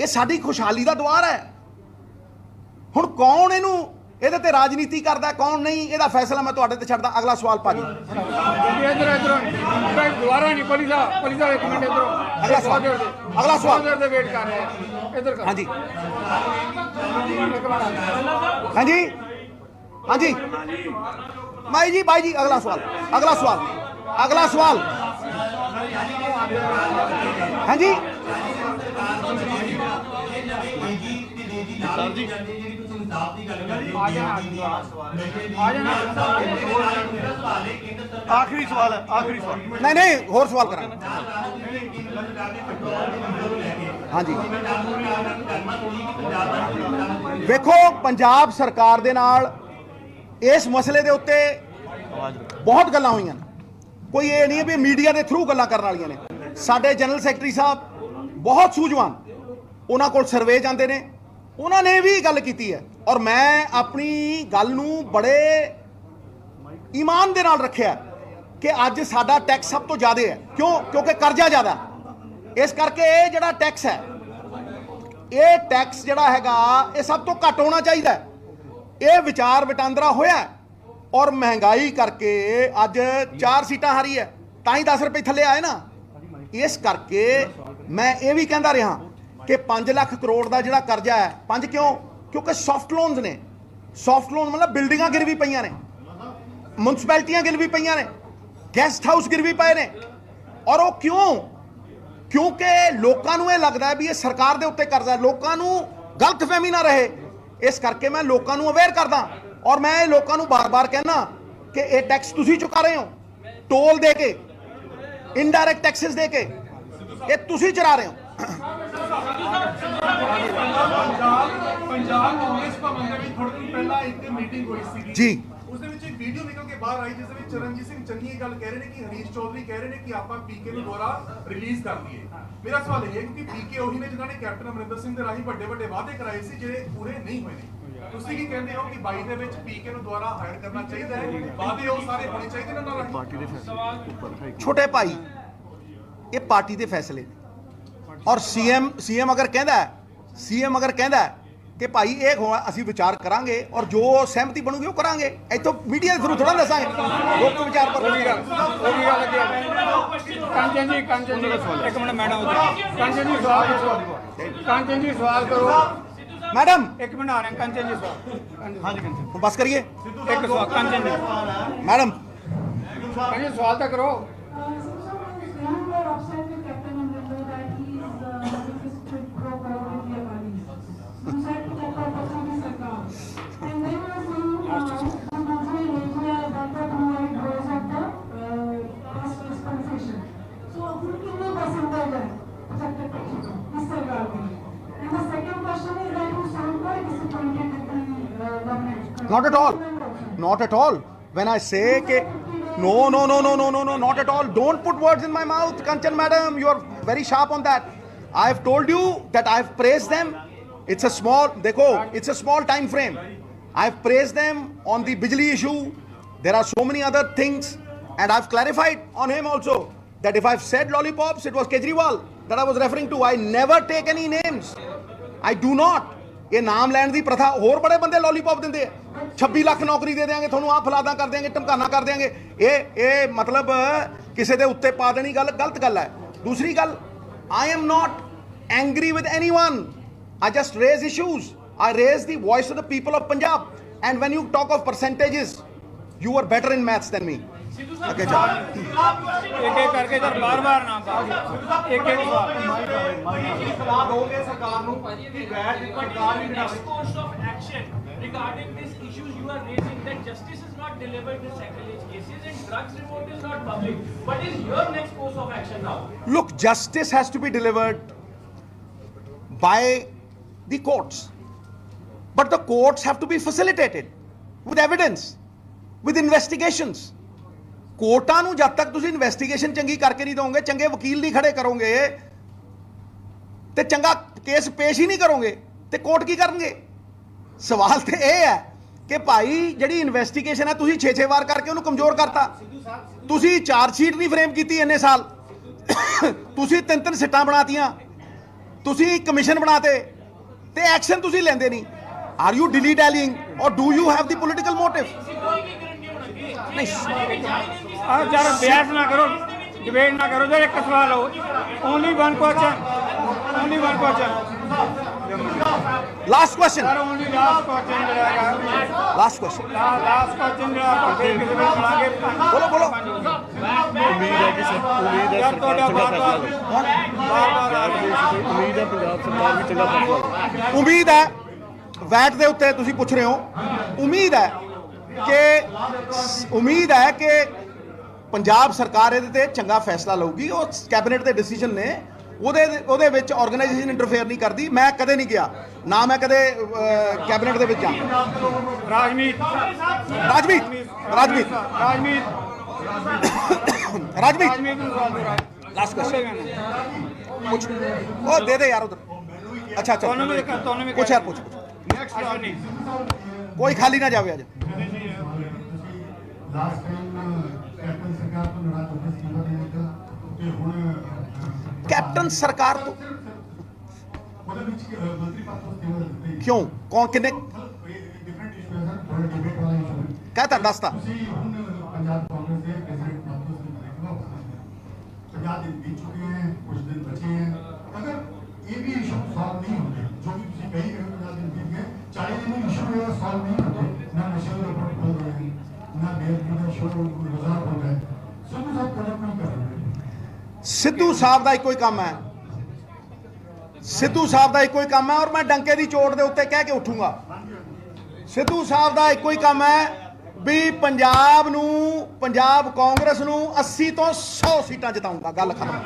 ਇਹ ਸਾਡੀ ਖੁਸ਼ਹਾਲੀ ਦਾ ਦੁਆਰ ਹੈ ਹੁਣ ਕੌਣ ਇਹਨੂੰ ਇਹਦੇ ਤੇ ਰਾਜਨੀਤੀ ਕਰਦਾ ਕੌਣ ਨਹੀਂ ਇਹਦਾ ਫੈਸਲਾ ਮੈਂ ਤੁਹਾਡੇ ਤੇ ਛੱਡਦਾ ਅਗਲਾ ਸਵਾਲ ਭਾਜੀ ਦੁਬਾਰਾ ਨਹੀਂ ਪੁਲਿਸ ਇੱਕ ਮਿੰਟ ਇਧਰੋਂ ਅਗਲਾ ਸਵਾਲ ਦੇ ਵੇਟ ਕਰ ਰਹੇ ਆ ਇਧਰ ਹਾਂਜੀ ਹਾਂਜੀ ਹਾਂਜੀ ਮਾਈ ਜੀ ਬਾਈ ਜੀ ਅਗਲਾ ਸਵਾਲ ਹਾਂਜੀ ਆਖਰੀ ਸਵਾਲ ਨਹੀਂ ਹੋਰ ਸਵਾਲ ਕਰਾਂਗੇ ਹਾਂਜੀ ਵੇਖੋ ਪੰਜਾਬ ਸਰਕਾਰ ਦੇ ਨਾਲ ਇਸ ਮਸਲੇ ਦੇ ਉੱਤੇ ਬਹੁਤ ਗੱਲਾਂ ਹੋਈਆਂ ਨੇ ਕੋਈ ਇਹ ਨਹੀਂ ਹੈ ਵੀ ਮੀਡੀਆ ਦੇ ਥਰੂ ਗੱਲਾਂ ਕਰਨ ਵਾਲੀਆਂ ਨੇ ਸਾਡੇ ਜਨਰਲ ਸੈਕਟਰੀ ਸਾਹਿਬ ਬਹੁਤ ਸੂਝਵਾਨ ਉਹਨਾਂ ਕੋਲ ਸਰਵੇ ਜਾਂਦੇ ਨੇ ਉਹਨਾਂ ਨੇ ਵੀ ਗੱਲ ਕੀਤੀ ਹੈ ਔਰ ਮੈਂ ਆਪਣੀ ਗੱਲ ਨੂੰ ਬੜੇ ਈਮਾਨ ਦੇ ਨਾਲ ਰੱਖਿਆ ਕਿ ਅੱਜ ਸਾਡਾ ਟੈਕਸ ਸਭ ਤੋਂ ਜ਼ਿਆਦਾ ਹੈ ਕਿਉਂਕਿ ਕਰਜ਼ਾ ਜ਼ਿਆਦਾ ਇਸ ਕਰਕੇ ਇਹ ਜਿਹੜਾ ਟੈਕਸ ਹੈ ਇਹ ਟੈਕਸ ਜਿਹੜਾ ਹੈਗਾ ਇਹ ਸਭ ਤੋਂ ਘੱਟ ਹੋਣਾ ਚਾਹੀਦਾ ਇਹ ਵਿਚਾਰ ਵਟਾਂਦਰਾ ਹੋਇਆ ਔਰ ਮਹਿੰਗਾਈ ਕਰਕੇ ਅੱਜ 4 ਸੀਟਾਂ ਹਾਰੀ ਹੈ ਤਾਂ ਹੀ 10 ਰੁਪਏ ਥੱਲੇ ਆਏ ਨਾ ਇਸ ਕਰਕੇ ਮੈਂ ਇਹ ਵੀ ਕਹਿੰਦਾ ਰਿਹਾ ਕਿ 5 ਲੱਖ ਕਰੋੜ ਦਾ ਜਿਹੜਾ ਕਰਜ਼ਾ ਹੈ 5 ਕਿਉਂ ਕਿਉਂਕਿ ਸੌਫਟ ਲੋਨਸ ਨੇ ਸੌਫਟ ਲੋਨ ਮਤਲਬ ਬਿਲਡਿੰਗਾਂ ਗਿਰਵੀ ਪਈਆਂ ਨੇ ਮਿਊਨਿਸਪੈਲਿਟੀਆਂ ਗਿਰਵੀ ਪਈਆਂ ਨੇ ਗੈਸਟ ਹਾਊਸ ਗਿਰਵੀ ਪਏ ਨੇ ਔਰ ਉਹ ਕਿਉਂਕਿ ਲੋਕਾਂ ਨੂੰ ਇਹ ਲੱਗਦਾ ਵੀ ਇਹ ਸਰਕਾਰ ਦੇ ਉੱਤੇ ਕਰਜ਼ਾ ਹੈ ਲੋਕਾਂ ਨੂੰ ਗਲਤਫਹਿਮੀ ਨਾ ਰਹੇ ਇਸ ਕਰਕੇ ਮੈਂ ਲੋਕਾਂ ਨੂੰ ਅਵੇਅਰ ਕਰਦਾ ਔਰ ਮੈਂ ਇਹ ਲੋਕਾਂ ਨੂੰ ਬਾਰ-ਬਾਰ ਕਹਿਣਾ ਕਿ ਇਹ ਟੈਕਸ ਤੁਸੀਂ ਚੁਕਾ ਰਹੇ ਹੋ ਟੋਲ ਦੇ ਕੇ ਇਨਡਾਇਰੈਕਟ ਟੈਕਸਸ ਦੇ ਕੇ ਇਹ ਤੁਸੀਂ ਚਲਾ ਰਹੇ ਹੋ ਪੰਜਾਬ ਕਾਂਗਰਸ ਭਵਨ ਦੇ ਵਿੱਚ ਥੋੜੇ ਦਿਨ ਪਹਿਲਾਂ ਇੱਕ ਮੀਟਿੰਗ ਹੋਈ ਸੀ ਜੀ ਉਸ ਦੇ ਵਿੱਚ ਇੱਕ ਵੀਡੀਓ ਨਿਕਲ ਕੇ ਕੇ ਬਾਹਰ ਆਈ ਜਿਸ ਵਿੱਚ ਚਰਨਜੀਤ ਸਿੰਘ ਚੰਨੀ ਇਹ ਗੱਲ ਕਹਿ ਰਹੇ ਨੇ ਕਿ ਹਰੀਸ਼ ਚੌਧਰੀ ਕਹਿ ਰਹੇ ਨੇ ਕਿ ਆਪਾਂ ਪੀਕੇ ਨੂੰ ਦੁਬਾਰਾ ਰਿਲੀਜ਼ ਕਰ ਦਈਏ। ਮੇਰਾ ਸਵਾਲ ਇਹ ਹੈ ਕਿ ਪੀਕੇ ਉਹੀ ਨੇ ਜਿਨ੍ਹਾਂ ਨੇ ਕੈਪਟਨ ਅਮਰਿੰਦਰ ਸਿੰਘ ਦੇ ਰਾਹੀਂ ਵੱਡੇ ਵੱਡੇ ਵਾਅਦੇ ਕਰਾਏ ਸੀ ਜਿਹੜੇ ਪੂਰੇ ਨਹੀਂ ਹੋਏ ਨੇ। ਤੁਸੀਂ ਕੀ ਕਹਿੰਦੇ ਹੋ ਕਿ 22 ਦੇ ਵਿੱਚ ਪੀਕੇ ਨੂੰ ਦੁਬਾਰਾ ਹਾਇਰ ਕਰਨਾ ਚਾਹੀਦਾ ਹੈ? ਵਾਅਦੇ ਉਹ ਸਾਰੇ ਹੋਣੇ ਚਾਹੀਦੇ ਨੇ ਨਾਲ ਪਾਰਟੀ ਦੇ ਫੈਸਲੇ। ਛੋਟੇ ਭਾਈ, ਇਹ ਪਾਰਟੀ ਦੇ ਫੈਸਲੇ ਨੇ ਔਰ ਸੀਐਮ ਅਗਰ ਕਹਿੰਦਾ ਹੈ ਕਿ ਭਾਈ ਇਹ ਅਸੀਂ ਵਿਚਾਰ ਕਰਾਂਗੇ ਔਰ ਜੋ ਸਹਿਮਤੀ ਬਣੂਗੀ ਉਹ ਕਰਾਂਗੇ। ਇੱਥੋਂ ਮੀਡੀਆ ਦੇ ਥਰੂ ਥੋੜਾ ਦੱਸਾਂਗੇ ਲੋਕ ਵਿਚਾਰ ਪਰ। ਕੰਚਨ ਜੀ ਇੱਕ ਮਿੰਟ ਮੈਡਮ, ਕੰਚਨ ਜੀ ਸਵਾਲ ਕਰੋ ਮੈਡਮ। ਇੱਕ ਮਿੰਟ ਆ ਰਹੇ ਕੰਚਨ ਜੀ ਸਵਾਲ। ਹਾਂਜੀ ਕੰਚਨ, ਬਸ ਕਰੀਏ ਇੱਕ ਸਵਾਲ ਕੰਚਨ ਜੀ। ਮੈਡਮ ਕੰਚਨ ਸਵਾਲ ਤਾਂ ਕਰੋ। Not at all. When I say no, not at all. Don't put words in my mouth, Kanchan madam. You are very sharp on that. I have told you that I have praised them. It's a small time frame. I have praised them on the Bijli issue. There are so many other things, and I've clarified on him also that if I've said lollipops, it was Kejriwal that I was referring to. I never take any names. I do not. ਇਹ ਨਾਮ ਲੈਣ ਦੀ ਪ੍ਰਥਾ, ਹੋਰ ਬੜੇ ਬੰਦੇ lollipop ਦਿੰਦੇ ਆ, 26 ਲੱਖ ਨੌਕਰੀ ਦੇ ਦੇਾਂਗੇ ਤੁਹਾਨੂੰ, ਆਹ ਫਲਾਦਾ ਕਰ ਦੇਾਂਗੇ, ਧਮਕਾਨਾ ਕਰ ਦੇਾਂਗੇ। ਇਹ ਮਤਲਬ ਕਿਸੇ ਦੇ ਉੱਤੇ ਪਾ ਦੇਣੀ ਗੱਲ ਗਲਤ ਗੱਲ ਹੈ। ਦੂਸਰੀ ਗੱਲ, I am not angry with anyone. I just raise issues. I raise the voice of the people of Punjab. And when you talk of percentages, you are better in maths than me. Okay, एक करके जब बार ना एक सलाह दोगे सरकार ਨੂੰ कि वैट सरकार भी next course of action regarding these issues you are raising, that justice is not delivered in sacrilege cases and drugs report is not public. What is your next course of action now? Look, justice has to be delivered by the courts, but the courts have to be facilitated with evidence, with investigations. ਕੋਰਟਾਂ ਨੂੰ ਜਦ ਤੱਕ ਤੁਸੀਂ investigation ਚੰਗੀ ਕਰਕੇ ਨਹੀਂ ਦੋਗੇ, ਚੰਗੇ ਵਕੀਲ ਨਹੀਂ ਖੜੇ ਕਰੋਗੇ ਤੇ ਚੰਗਾ ਕੇਸ ਪੇਸ਼ ਹੀ ਨਹੀਂ ਕਰੋਗੇ ਤੇ ਕੋਰਟ ਕੀ ਕਰਨਗੇ? ਸਵਾਲ ਤੇ ਇਹ ਹੈ ਕਿ ਭਾਈ ਜਿਹੜੀ ਇਨਵੈਸਟੀਗੇਸ਼ਨ ਹੈ ਤੁਸੀਂ 6-6 ਵਾਰ ਕਰਕੇ ਉਹਨੂੰ ਕਮਜ਼ੋਰ ਕਰਤਾ। ਤੁਸੀਂ ਚਾਰਜ ਸ਼ੀਟ ਨਹੀਂ ਫਰੇਮ ਕੀਤੀ ਇੰਨੇ ਸਾਲ, ਤੁਸੀਂ 3-3 ਸਿੱਟਾਂ ਬਣਾਤੀਆਂ, ਤੁਸੀਂ ਕਮਿਸ਼ਨ ਬਣਾਤੇ ਤੇ ਐਕਸ਼ਨ ਤੁਸੀਂ ਲੈਂਦੇ ਨਹੀਂ। ਆਰ ਯੂ ਡਿਲੀ ਡੈਲਿੰਗ ਔਰ do you have the political motive? ਨਹੀਂ यार बहस ना करो, डिबेट ना करो। जरा एक सवाल हो, only one question, last question sir, only last question बोलो उम्मीद है कि यार ਤੁਹਾਡਾ ਬਾਰ-ਬਾਰ ਉਮੀਦ ਹੈ ਪੰਜਾਬ ਸਰਕਾਰ ਵੀ ਚੰਗਾ ਫੈਸਲਾ। ਉਮੀਦ ਹੈ ਵੈਟ ਦੇ ਉੱਤੇ ਤੁਸੀਂ ਪੁੱਛ ਰਹੇ ਹੋ, ਉਮੀਦ ਹੈ ਕਿ ਪੰਜਾਬ ਸਰਕਾਰ ਇਹਦੇ ਤੇ ਚੰਗਾ ਫੈਸਲਾ ਲਊਗੀ। ਉਹ ਕੈਬਨਿਟ ਦੇ ਡਿਸੀਜਨ ਨੇ, ਉਹਦੇ ਵਿੱਚ ਆਰਗੇਨਾਈਜੇਸ਼ਨ ਇੰਟਰਫੇਅਰ ਨਹੀਂ ਕਰਦੀ। ਮੈਂ ਕਦੇ ਨਹੀਂ ਗਿਆ, ਨਾ ਮੈਂ ਕਦੇ ਕੈਬਨਿਟ ਦੇ ਵਿੱਚ ਜਾ। ਰਾਜਮੀਤ ਲਾਸਟ ਕੁਐਸਚਨ ਪੁੱਛ, ਉਹ ਦੇ ਦੇ ਯਾਰ ਉਧਰ। ਅੱਛਾ ਪੁੱਛ ਯਾਰ, ਪੁੱਛ ਕੋਈ ਖਾਲੀ ਨਾ ਜਾਵੇ ਅੱਜ। ਲਾਸਟ ਟਾਈਮ ਕੈਪਟਨ ਸਰਕਾਰ ਤੋਂ ਨਾਰਾਜ਼ ਹੋ ਕੇ ਅਸਤੀਫਾ ਦੇ ਦਿੱਤਾ ਤੇ ਹੁਣ ਕੈਪਟਨ ਸਰਕਾਰ ਤੋਂ ਉਹਦੇ ਵਿੱਚ ਮੰਤਰੀ ਪਦ ਤੋਂ ਅਸਤੀਫਾ ਦੇ ਦਿੱਤਾ। ਕਿਉਂ? ਕੌਣ ਕਿੰਨੇ ਡਿਫਰੈਂਟ ਇਸ਼ੂ ਹੈ ਸਰ, ਥੋੜਾ ਡਿਬੇਟ ਵਾਲਾ ਇਸ਼ੂ ਹੈ। ਕਹਤਾ ਦੱਸਤਾ। ਤੁਸੀਂ ਹੁਣ ਪੰਜਾਬ ਕਾਂਗਰਸ ਦੇ ਪ੍ਰੈਜ਼ੀਡੈਂਟ ਪਦ ਤੋਂ ਅਸਤੀਫਾ ਹੋ ਸਕਦੇ हैं। 50 दिन बीत चुके हैं, कुछ दिन बचे हैं। अगर ये भी इशू सॉल्व नहीं होते, जो भी ਤੁਸੀਂ ਕਹੀ ਗਏ 50 दिन बीत गए, 40 दिन में इशू है सॉल्व नहीं होते, ना नशे के ऊपर बोल रहे हैं, ना बेल का शो गुजार हो रहा है, सिद्धू साहब कदम नहीं कर रहे। ਸਿੱਧੂ ਸਾਹਿਬ ਦਾ ਇੱਕੋ ਹੀ ਕੰਮ ਹੈ, ਸਿੱਧੂ ਸਾਹਿਬ ਦਾ ਇੱਕੋ ਹੀ ਕੰਮ ਹੈ ਔਰ ਮੈਂ ਡੰਕੇ ਦੀ ਚੋਟ ਦੇ ਉੱਤੇ ਕਹਿ ਕੇ ਉੱਠੂੰਗਾ। ਸਿੱਧੂ ਸਾਹਿਬ ਦਾ ਇੱਕੋ ਹੀ ਕੰਮ ਹੈ ਵੀ ਪੰਜਾਬ ਕਾਂਗਰਸ ਨੂੰ 80 ਤੋਂ 100 ਸੀਟਾਂ ਜਿਤਾਊਂਗਾ। ਗੱਲ ਖਤਮ।